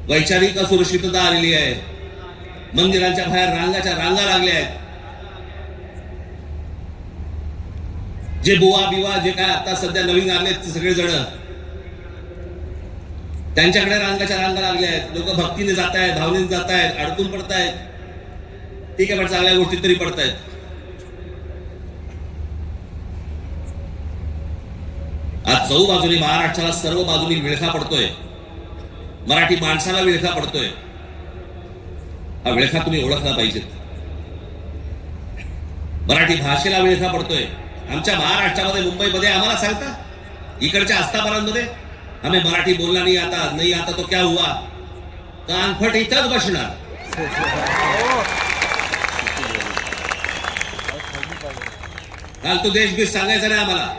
वैचारिक असुरक्षितता आलेली आहे, मंदिरांच्या बाहेर रांगा लागल्या आहेत. जे बुवा बिवा जे काय आता सध्या नवीन आलेत सगळे जण, त्यांच्याकडे रांगा लागल्या आहेत. लोक भक्तीने जात आहेत, भावनेने जात आहेत, अडकून पडतायत. ठीक आहे, पण चांगल्या गोष्टीत तरी पडतायत. आज चौ बाजूनी महाराष्ट्राला सर्व बाजूनी विळखा पडतोय. मराठी माणसाला विळखा पडतोय. हा विळखा तुम्ही ओळखला पाहिजेत. मराठी भाषेला विळखा पडतोय. आमच्या महाराष्ट्रामध्ये, मुंबईमध्ये आम्हाला सांगता, इकडच्या आस्थापनांमध्ये आम्ही मराठी बोलला नाही आता तो क्या हुआ, कानफट इथंच बसणार. काल तो देश बीस सांगायचा नाही आम्हाला.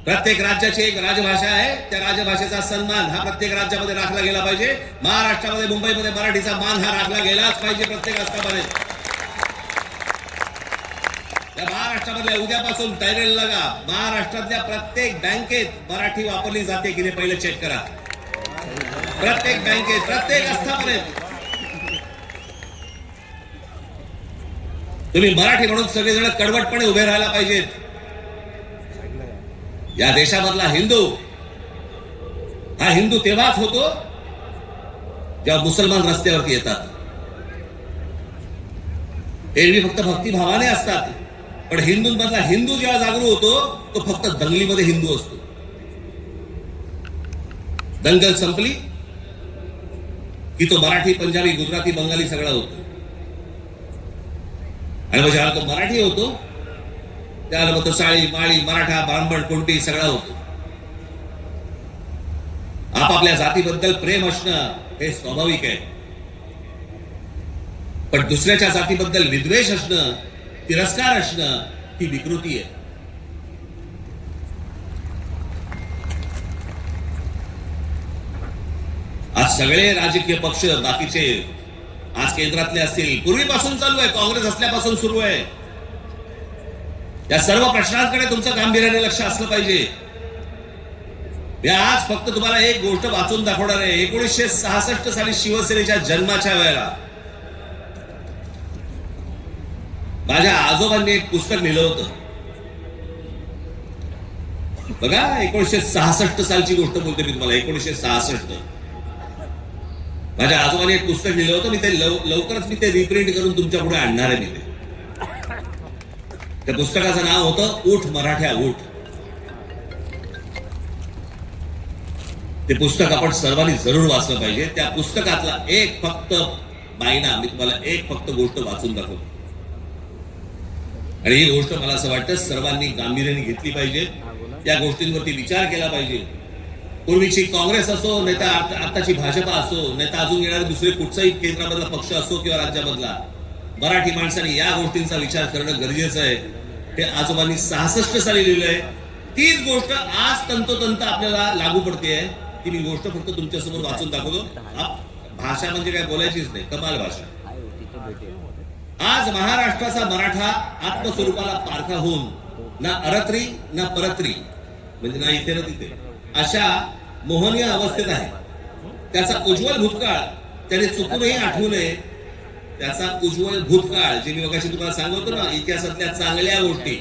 प्रत्येक राज्याची एक राजभाषा आहे. त्या राजभाषेचा सन्मान हा प्रत्येक राज्यामध्ये राखला गेला पाहिजे. महाराष्ट्रामध्ये, मुंबईमध्ये मराठीचा मान हा राखला गेलाच पाहिजे प्रत्येक आस्थापनेत. त्या महाराष्ट्रामधल्या उद्यापासून तयारीला लागा. महाराष्ट्रातल्या प्रत्येक बँकेत मराठी वापरली जाते की नाही पहिलं चेक करा. प्रत्येक बँकेत, प्रत्येक आस्थापनेत. तुम्ही मराठी म्हणून सगळेजण कडवटपणे उभे राहायला पाहिजेत. या देशामधला हिंदू हा हिंदू तेव्हाच होतो जेव्हा मुसलमान रस्त्यावरती येतात. एरवी फक्त भक्तिभावाने असतात, पण हिंदूंमधला हिंदू जेव्हा जागृत होतो तो फक्त दंगलीमध्ये हिंदू असतो. दंगल संपली की तो मराठी, पंजाबी, गुजराती, बंगाली सगळा होतो. आणि मग जेव्हा तो मराठी होतो त्याला मग तो साळी, माळी, मराठा, ब्राह्मण, कुणबी सगळा होतो. आपापल्या जातीबद्दल प्रेम असणं हे स्वाभाविक आहे, पण दुसऱ्याच्या जातीबद्दल विद्वेष असणं, तिरस्कार असणं ही विकृती आहे. आज सगळे राजकीय पक्ष बाकीचे आज केंद्रातले असतील, पूर्वीपासून चालू आहे, काँग्रेस असल्यापासून सुरू आहे. या सर्व प्रश्नांकडे तुमचं गांभीर्याने लक्ष असलं पाहिजे. मी आज फक्त तुम्हाला एक गोष्ट वाचून दाखवणार आहे. 1966 साली शिवसेनेच्या जन्माच्या वेळेला माझ्या आजोबांनी एक पुस्तक लिहिलं होतं. बघा, 1966 सालची गोष्ट बोलते मी तुम्हाला. 1966 माझ्या आजोबांनी एक पुस्तक लिहिलं होतं. मी ते लवकरच ते रिप्रिंट करून तुमच्या पुढे आणणार आहे. मी त्या पुस्तकाचं नाव होतं उठ मराठ्या उठ. ते पुस्तक आपण सर्वांनी जरूर वाचलं पाहिजे. त्या पुस्तकातला एक फक्त बायना मी तुम्हाला एक फक्त गोष्ट वाचून दाखवतो, आणि ही गोष्ट मला असं वाटतं सर्वांनी गांभीर्याने घेतली पाहिजे. त्या गोष्टींवरती विचार केला पाहिजे. पूर्वीची काँग्रेस असो, नाही तर आताची भाजपा असो, नाही तर अजून येणारे दुसरे कुठचाही केंद्रामधला पक्ष असो किंवा राज्यामधला, मराठी माणसांनी या गोष्टींचा विचार करणं गरजेचं आहे. हे आजोबांनी 66 साली लिहिलंय. तीच गोष्ट आज तंतोतंत आपल्याला लागू पडते. ती मी गोष्ट फक्त तुमच्यासमोर वाचून दाखवतो. भाषा म्हणजे काय बोलायचीच नाही, कमाल भाषा. आज महाराष्ट्राचा मराठा आत्मस्वरूपाला पारखा होऊन ना अरत्री ना परत्री, म्हणजे ना इथे ना तिथे, अशा मोहनीय अवस्थेत आहे. त्याचा उज्ज्वल भूतकाळ त्याने चुकूनही आठवू नये. त्याचा उज्ज्वल भूतकाळ, जे मी मगाशी तुम्हाला सांगतो ना, इतिहासातल्या चांगल्या गोष्टी,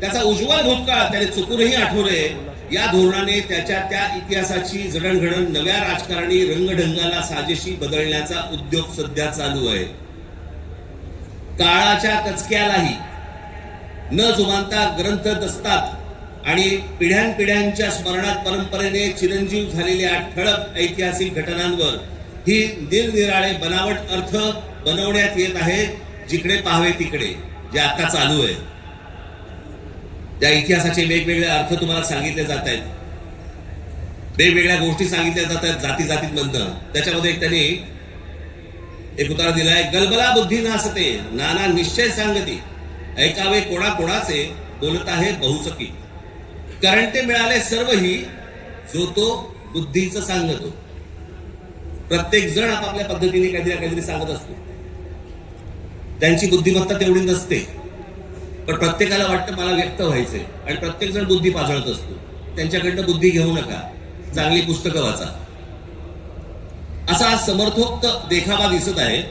त्याचा उज्ज्वल भूतकाळ त्याने चुकूनही आठवू नये. या धोरणाने त्याच्या त्या इतिहासाची जडणघडण नव्या राजकारणी रंगढंगाला साजेशी बदलण्याचा उद्योग सध्या चालू आहे. काळाच्या कचक्यालाही न जुमानता ग्रंथ दसतात आणि पिढ्यानपिढ्यांच्या स्मरणात परंपरेने चिरंजीव झालेल्या ठळक ऐतिहासिक घटनांवर ही निरनिराळे बनावट अर्थ बनवण्यात येत आहे. जिकडे पाहावे तिकडे, जे आता चालू आहे. त्या इतिहासाचे वेगवेगळे अर्थ तुम्हाला सांगितले जात आहेत, वेगवेगळ्या गोष्टी सांगितल्या जात आहेत जाती जातीत मधनं. त्याच्यामध्ये त्यांनी एक उतारा दिलाय, गलबला बुद्धी नासते नाना निश्चय सांगती, ऐकावे कोणा कोणाचे बोलत आहे बहुचकी, करंटे मिळाले सर्वही जो तो बुद्धीचं सांगतो. प्रत्येक जण आपापल्या पद्धतीने काहीतरी ना काहीतरी सांगत असतो. त्यांची बुद्धिमत्ता तेवढी नसते, पण प्रत्येकाला वाटतं मला व्यक्त व्हायचंय, आणि प्रत्येक जण बुद्धी पाजळत असतो. त्यांच्याकडनं बुद्धी घेऊ नका, चांगली पुस्तकं वाचा. असा समर्थोक्त देखावा दिसत आहे.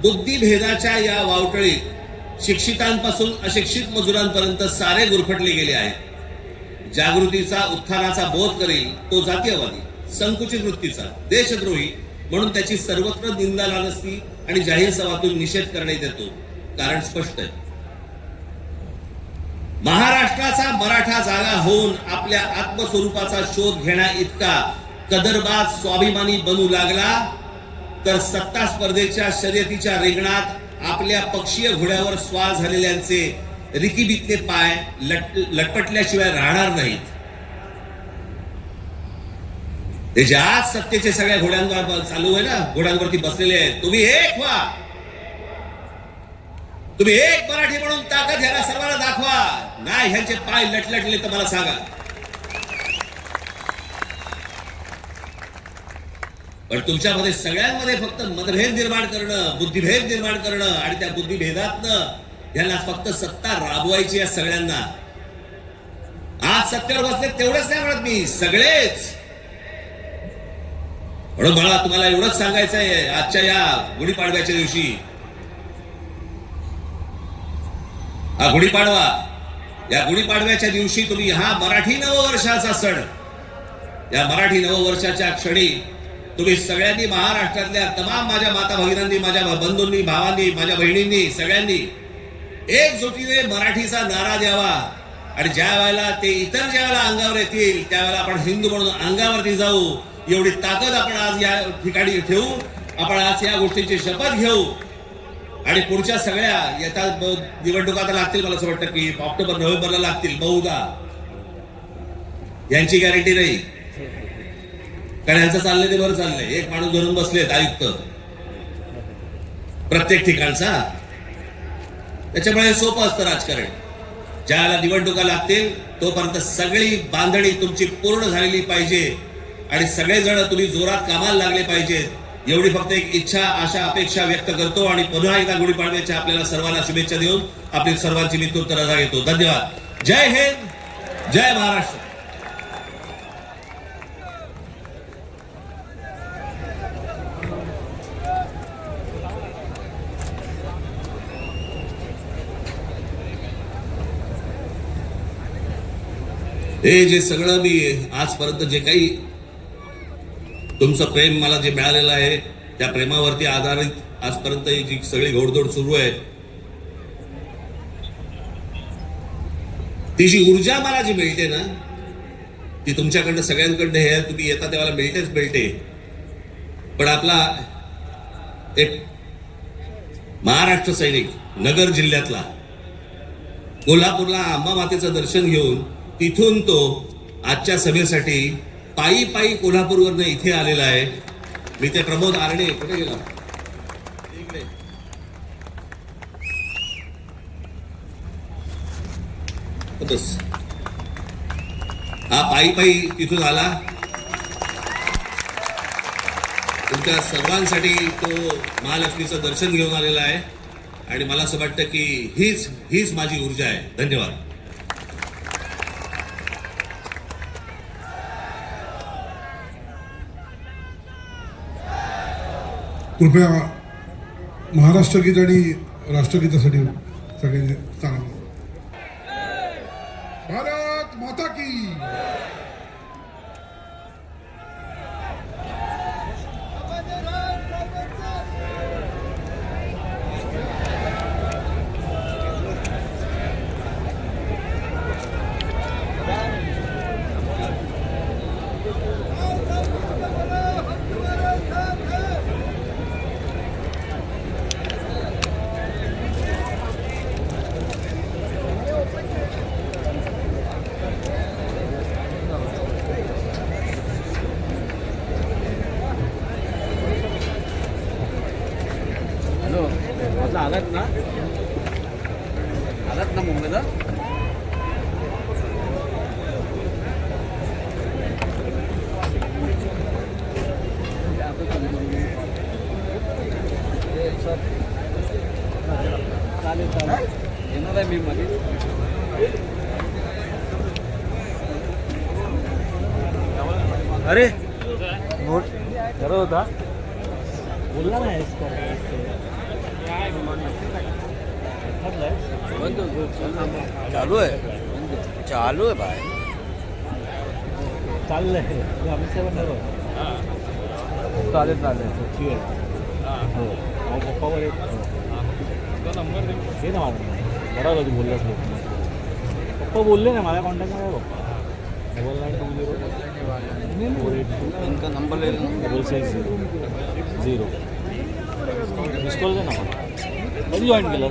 बुद्धिभेदाच्या या वावटळीत शिक्षितांपासून अशिक्षित मजुरांपर्यंत सारे गुरफटले गेले आहेत. जागृतीचा, उत्थानाचा बोध करेल तो जातीयवादी, संकुचित वृत्तीचा, देशद्रोही म्हणून त्याची सर्वत्र निंदा लाजती आणि जाहीर सभातून निषेध करण्यात येतो. कारण स्पष्ट आहे, महाराष्ट्राचा मराठा जागा होऊन आपल्या आत्मस्वरूपाचा शोध घेण्या इतका कदरबाज स्वाभिमानी बनू लागला तर सत्ता स्पर्धेच्या शर्यतीच्या रिंगणात आपल्या पक्षीय घोड्यावर स्वार झालेल्यांचे रिकीबिकते पाय लटपटल्याशिवाय राहणार नाहीत. ते जे आज सत्तेचे सगळ्या घोड्यांवर चालू आहे ना, घोड्यांवरती बसलेले आहेत, तुम्ही एक व्हा, तुम्ही एक मराठी म्हणून ताकद ह्याला सर्वांना दाखवा. नाही ह्यांचे पाय लटलटले तर मला सांगा. पण तुमच्यामध्ये सगळ्यांमध्ये फक्त मतभेद निर्माण करणं, बुद्धिभेद निर्माण करणं, आणि त्या बुद्धिभेदातनं ह्यांना फक्त सत्ता राबवायची आहे सगळ्यांना. आज सत्तेवर बसले तेवढंच नाही म्हणत मी, सगळेच. म्हणून मला तुम्हाला एवढंच सांगायचं आहे आजच्या या गुढीपाडव्याच्या दिवशी, हा गुढीपाडवा, या गुढीपाडव्याच्या दिवशी तुम्ही हा मराठी नववर्षाचा सण, या मराठी नववर्षाच्या क्षणी तुम्ही सगळ्यांनी महाराष्ट्रातल्या तमाम माझ्या माता भगिनींनी, माझ्या बंधूंनी, भावांनी, माझ्या बहिणींनी, सगळ्यांनी एकजुटीने मराठीचा नारा द्यावा. आणि ज्या वेळेला ते इतर ज्या वेळेला अंगावर येतील त्यावेळेला आपण हिंदू म्हणून अंगावरती जाऊ, एवढी ताकद आपण आज या ठिकाणी ठेवू. आपण आज या गोष्टीची शपथ घेऊ आणि पुढच्या सगळ्या येतात निवडणुका तर लागतील, मला असं वाटतं की ऑक्टोबर नोव्हेंबरला लागतील बहुधा, यांची गॅरंटी नाही, कारण यांचं चाललंय ते बरं चाललंय. एक माणूस धरून बसलेत आयुक्त प्रत्येक ठिकाणचा, त्याच्यामुळे सोपं असतं राजकारण. ज्याला निवडणुका लागतील तोपर्यंत सगळी बांधणी तुमची पूर्ण झालेली पाहिजे आणि सगळेजण तुम्ही जोरात कामाला लागले पाहिजेत. एवढी फक्त एक इच्छा, आशा, अपेक्षा व्यक्त करतो आणि पुन्हा एकदा गुढीपाडव्याच्या आपल्याला सर्वांना शुभेच्छा देऊन आपली सर्वांची मी तूर्त रजा घेतो. धन्यवाद. जय हिंद, जय महाराष्ट्र. हे जे सगळं मी आजपर्यंत जे काही तुमचं प्रेम मला जे मिळालेलं आहे त्या प्रेमावरती आधारित आजपर्यंत ही जी सगळी घोडदौड सुरू आहे, ती जी ऊर्जा मला जी मिळते ना, ती तुमच्याकडनं सगळ्यांकडनं हे तुम्ही येता तेव्हा मिळतेच मिळते. पण आपला एक महाराष्ट्र सैनिक नगर जिल्ह्यातला कोल्हापूरला अंबा मातेचं दर्शन घेऊन तिथून तो आजच्या सभेसाठी पायी पायी कोल्हापूरवरनं इथे आलेला आहे. मी ते प्रमोद आरणे, कुठे गेला, इकडे बस, हा पायी पायी तिथून आला. तुमच्या सर्वांसाठी तो महालक्ष्मीचं दर्शन घेऊन आलेला आहे आणि मला असं वाटतं की हीच माझी ऊर्जा आहे. धन्यवाद. कृपया महाराष्ट्र गीत आणि राष्ट्रगीतासाठी सगळे चांगलं. भारत माता की. आलात ना मुंबईला. चालेल चालेल, येणार आहे मी मध्ये. अरे खरं होता, बोलला नाही चालू आहे, चालू आहे भाई, चाललंय. आम्ही चालेल चालेल, हो पप्पावर नंबर हे ना माझा, बरोबर तू बोललास. पप्पा बोलले ना मला, कॉन्टॅक्ट नाही पप्पा. इनका नंबर ले लेना, 6600 मिस कॉल दे ना मला. कधी जॉईन केलं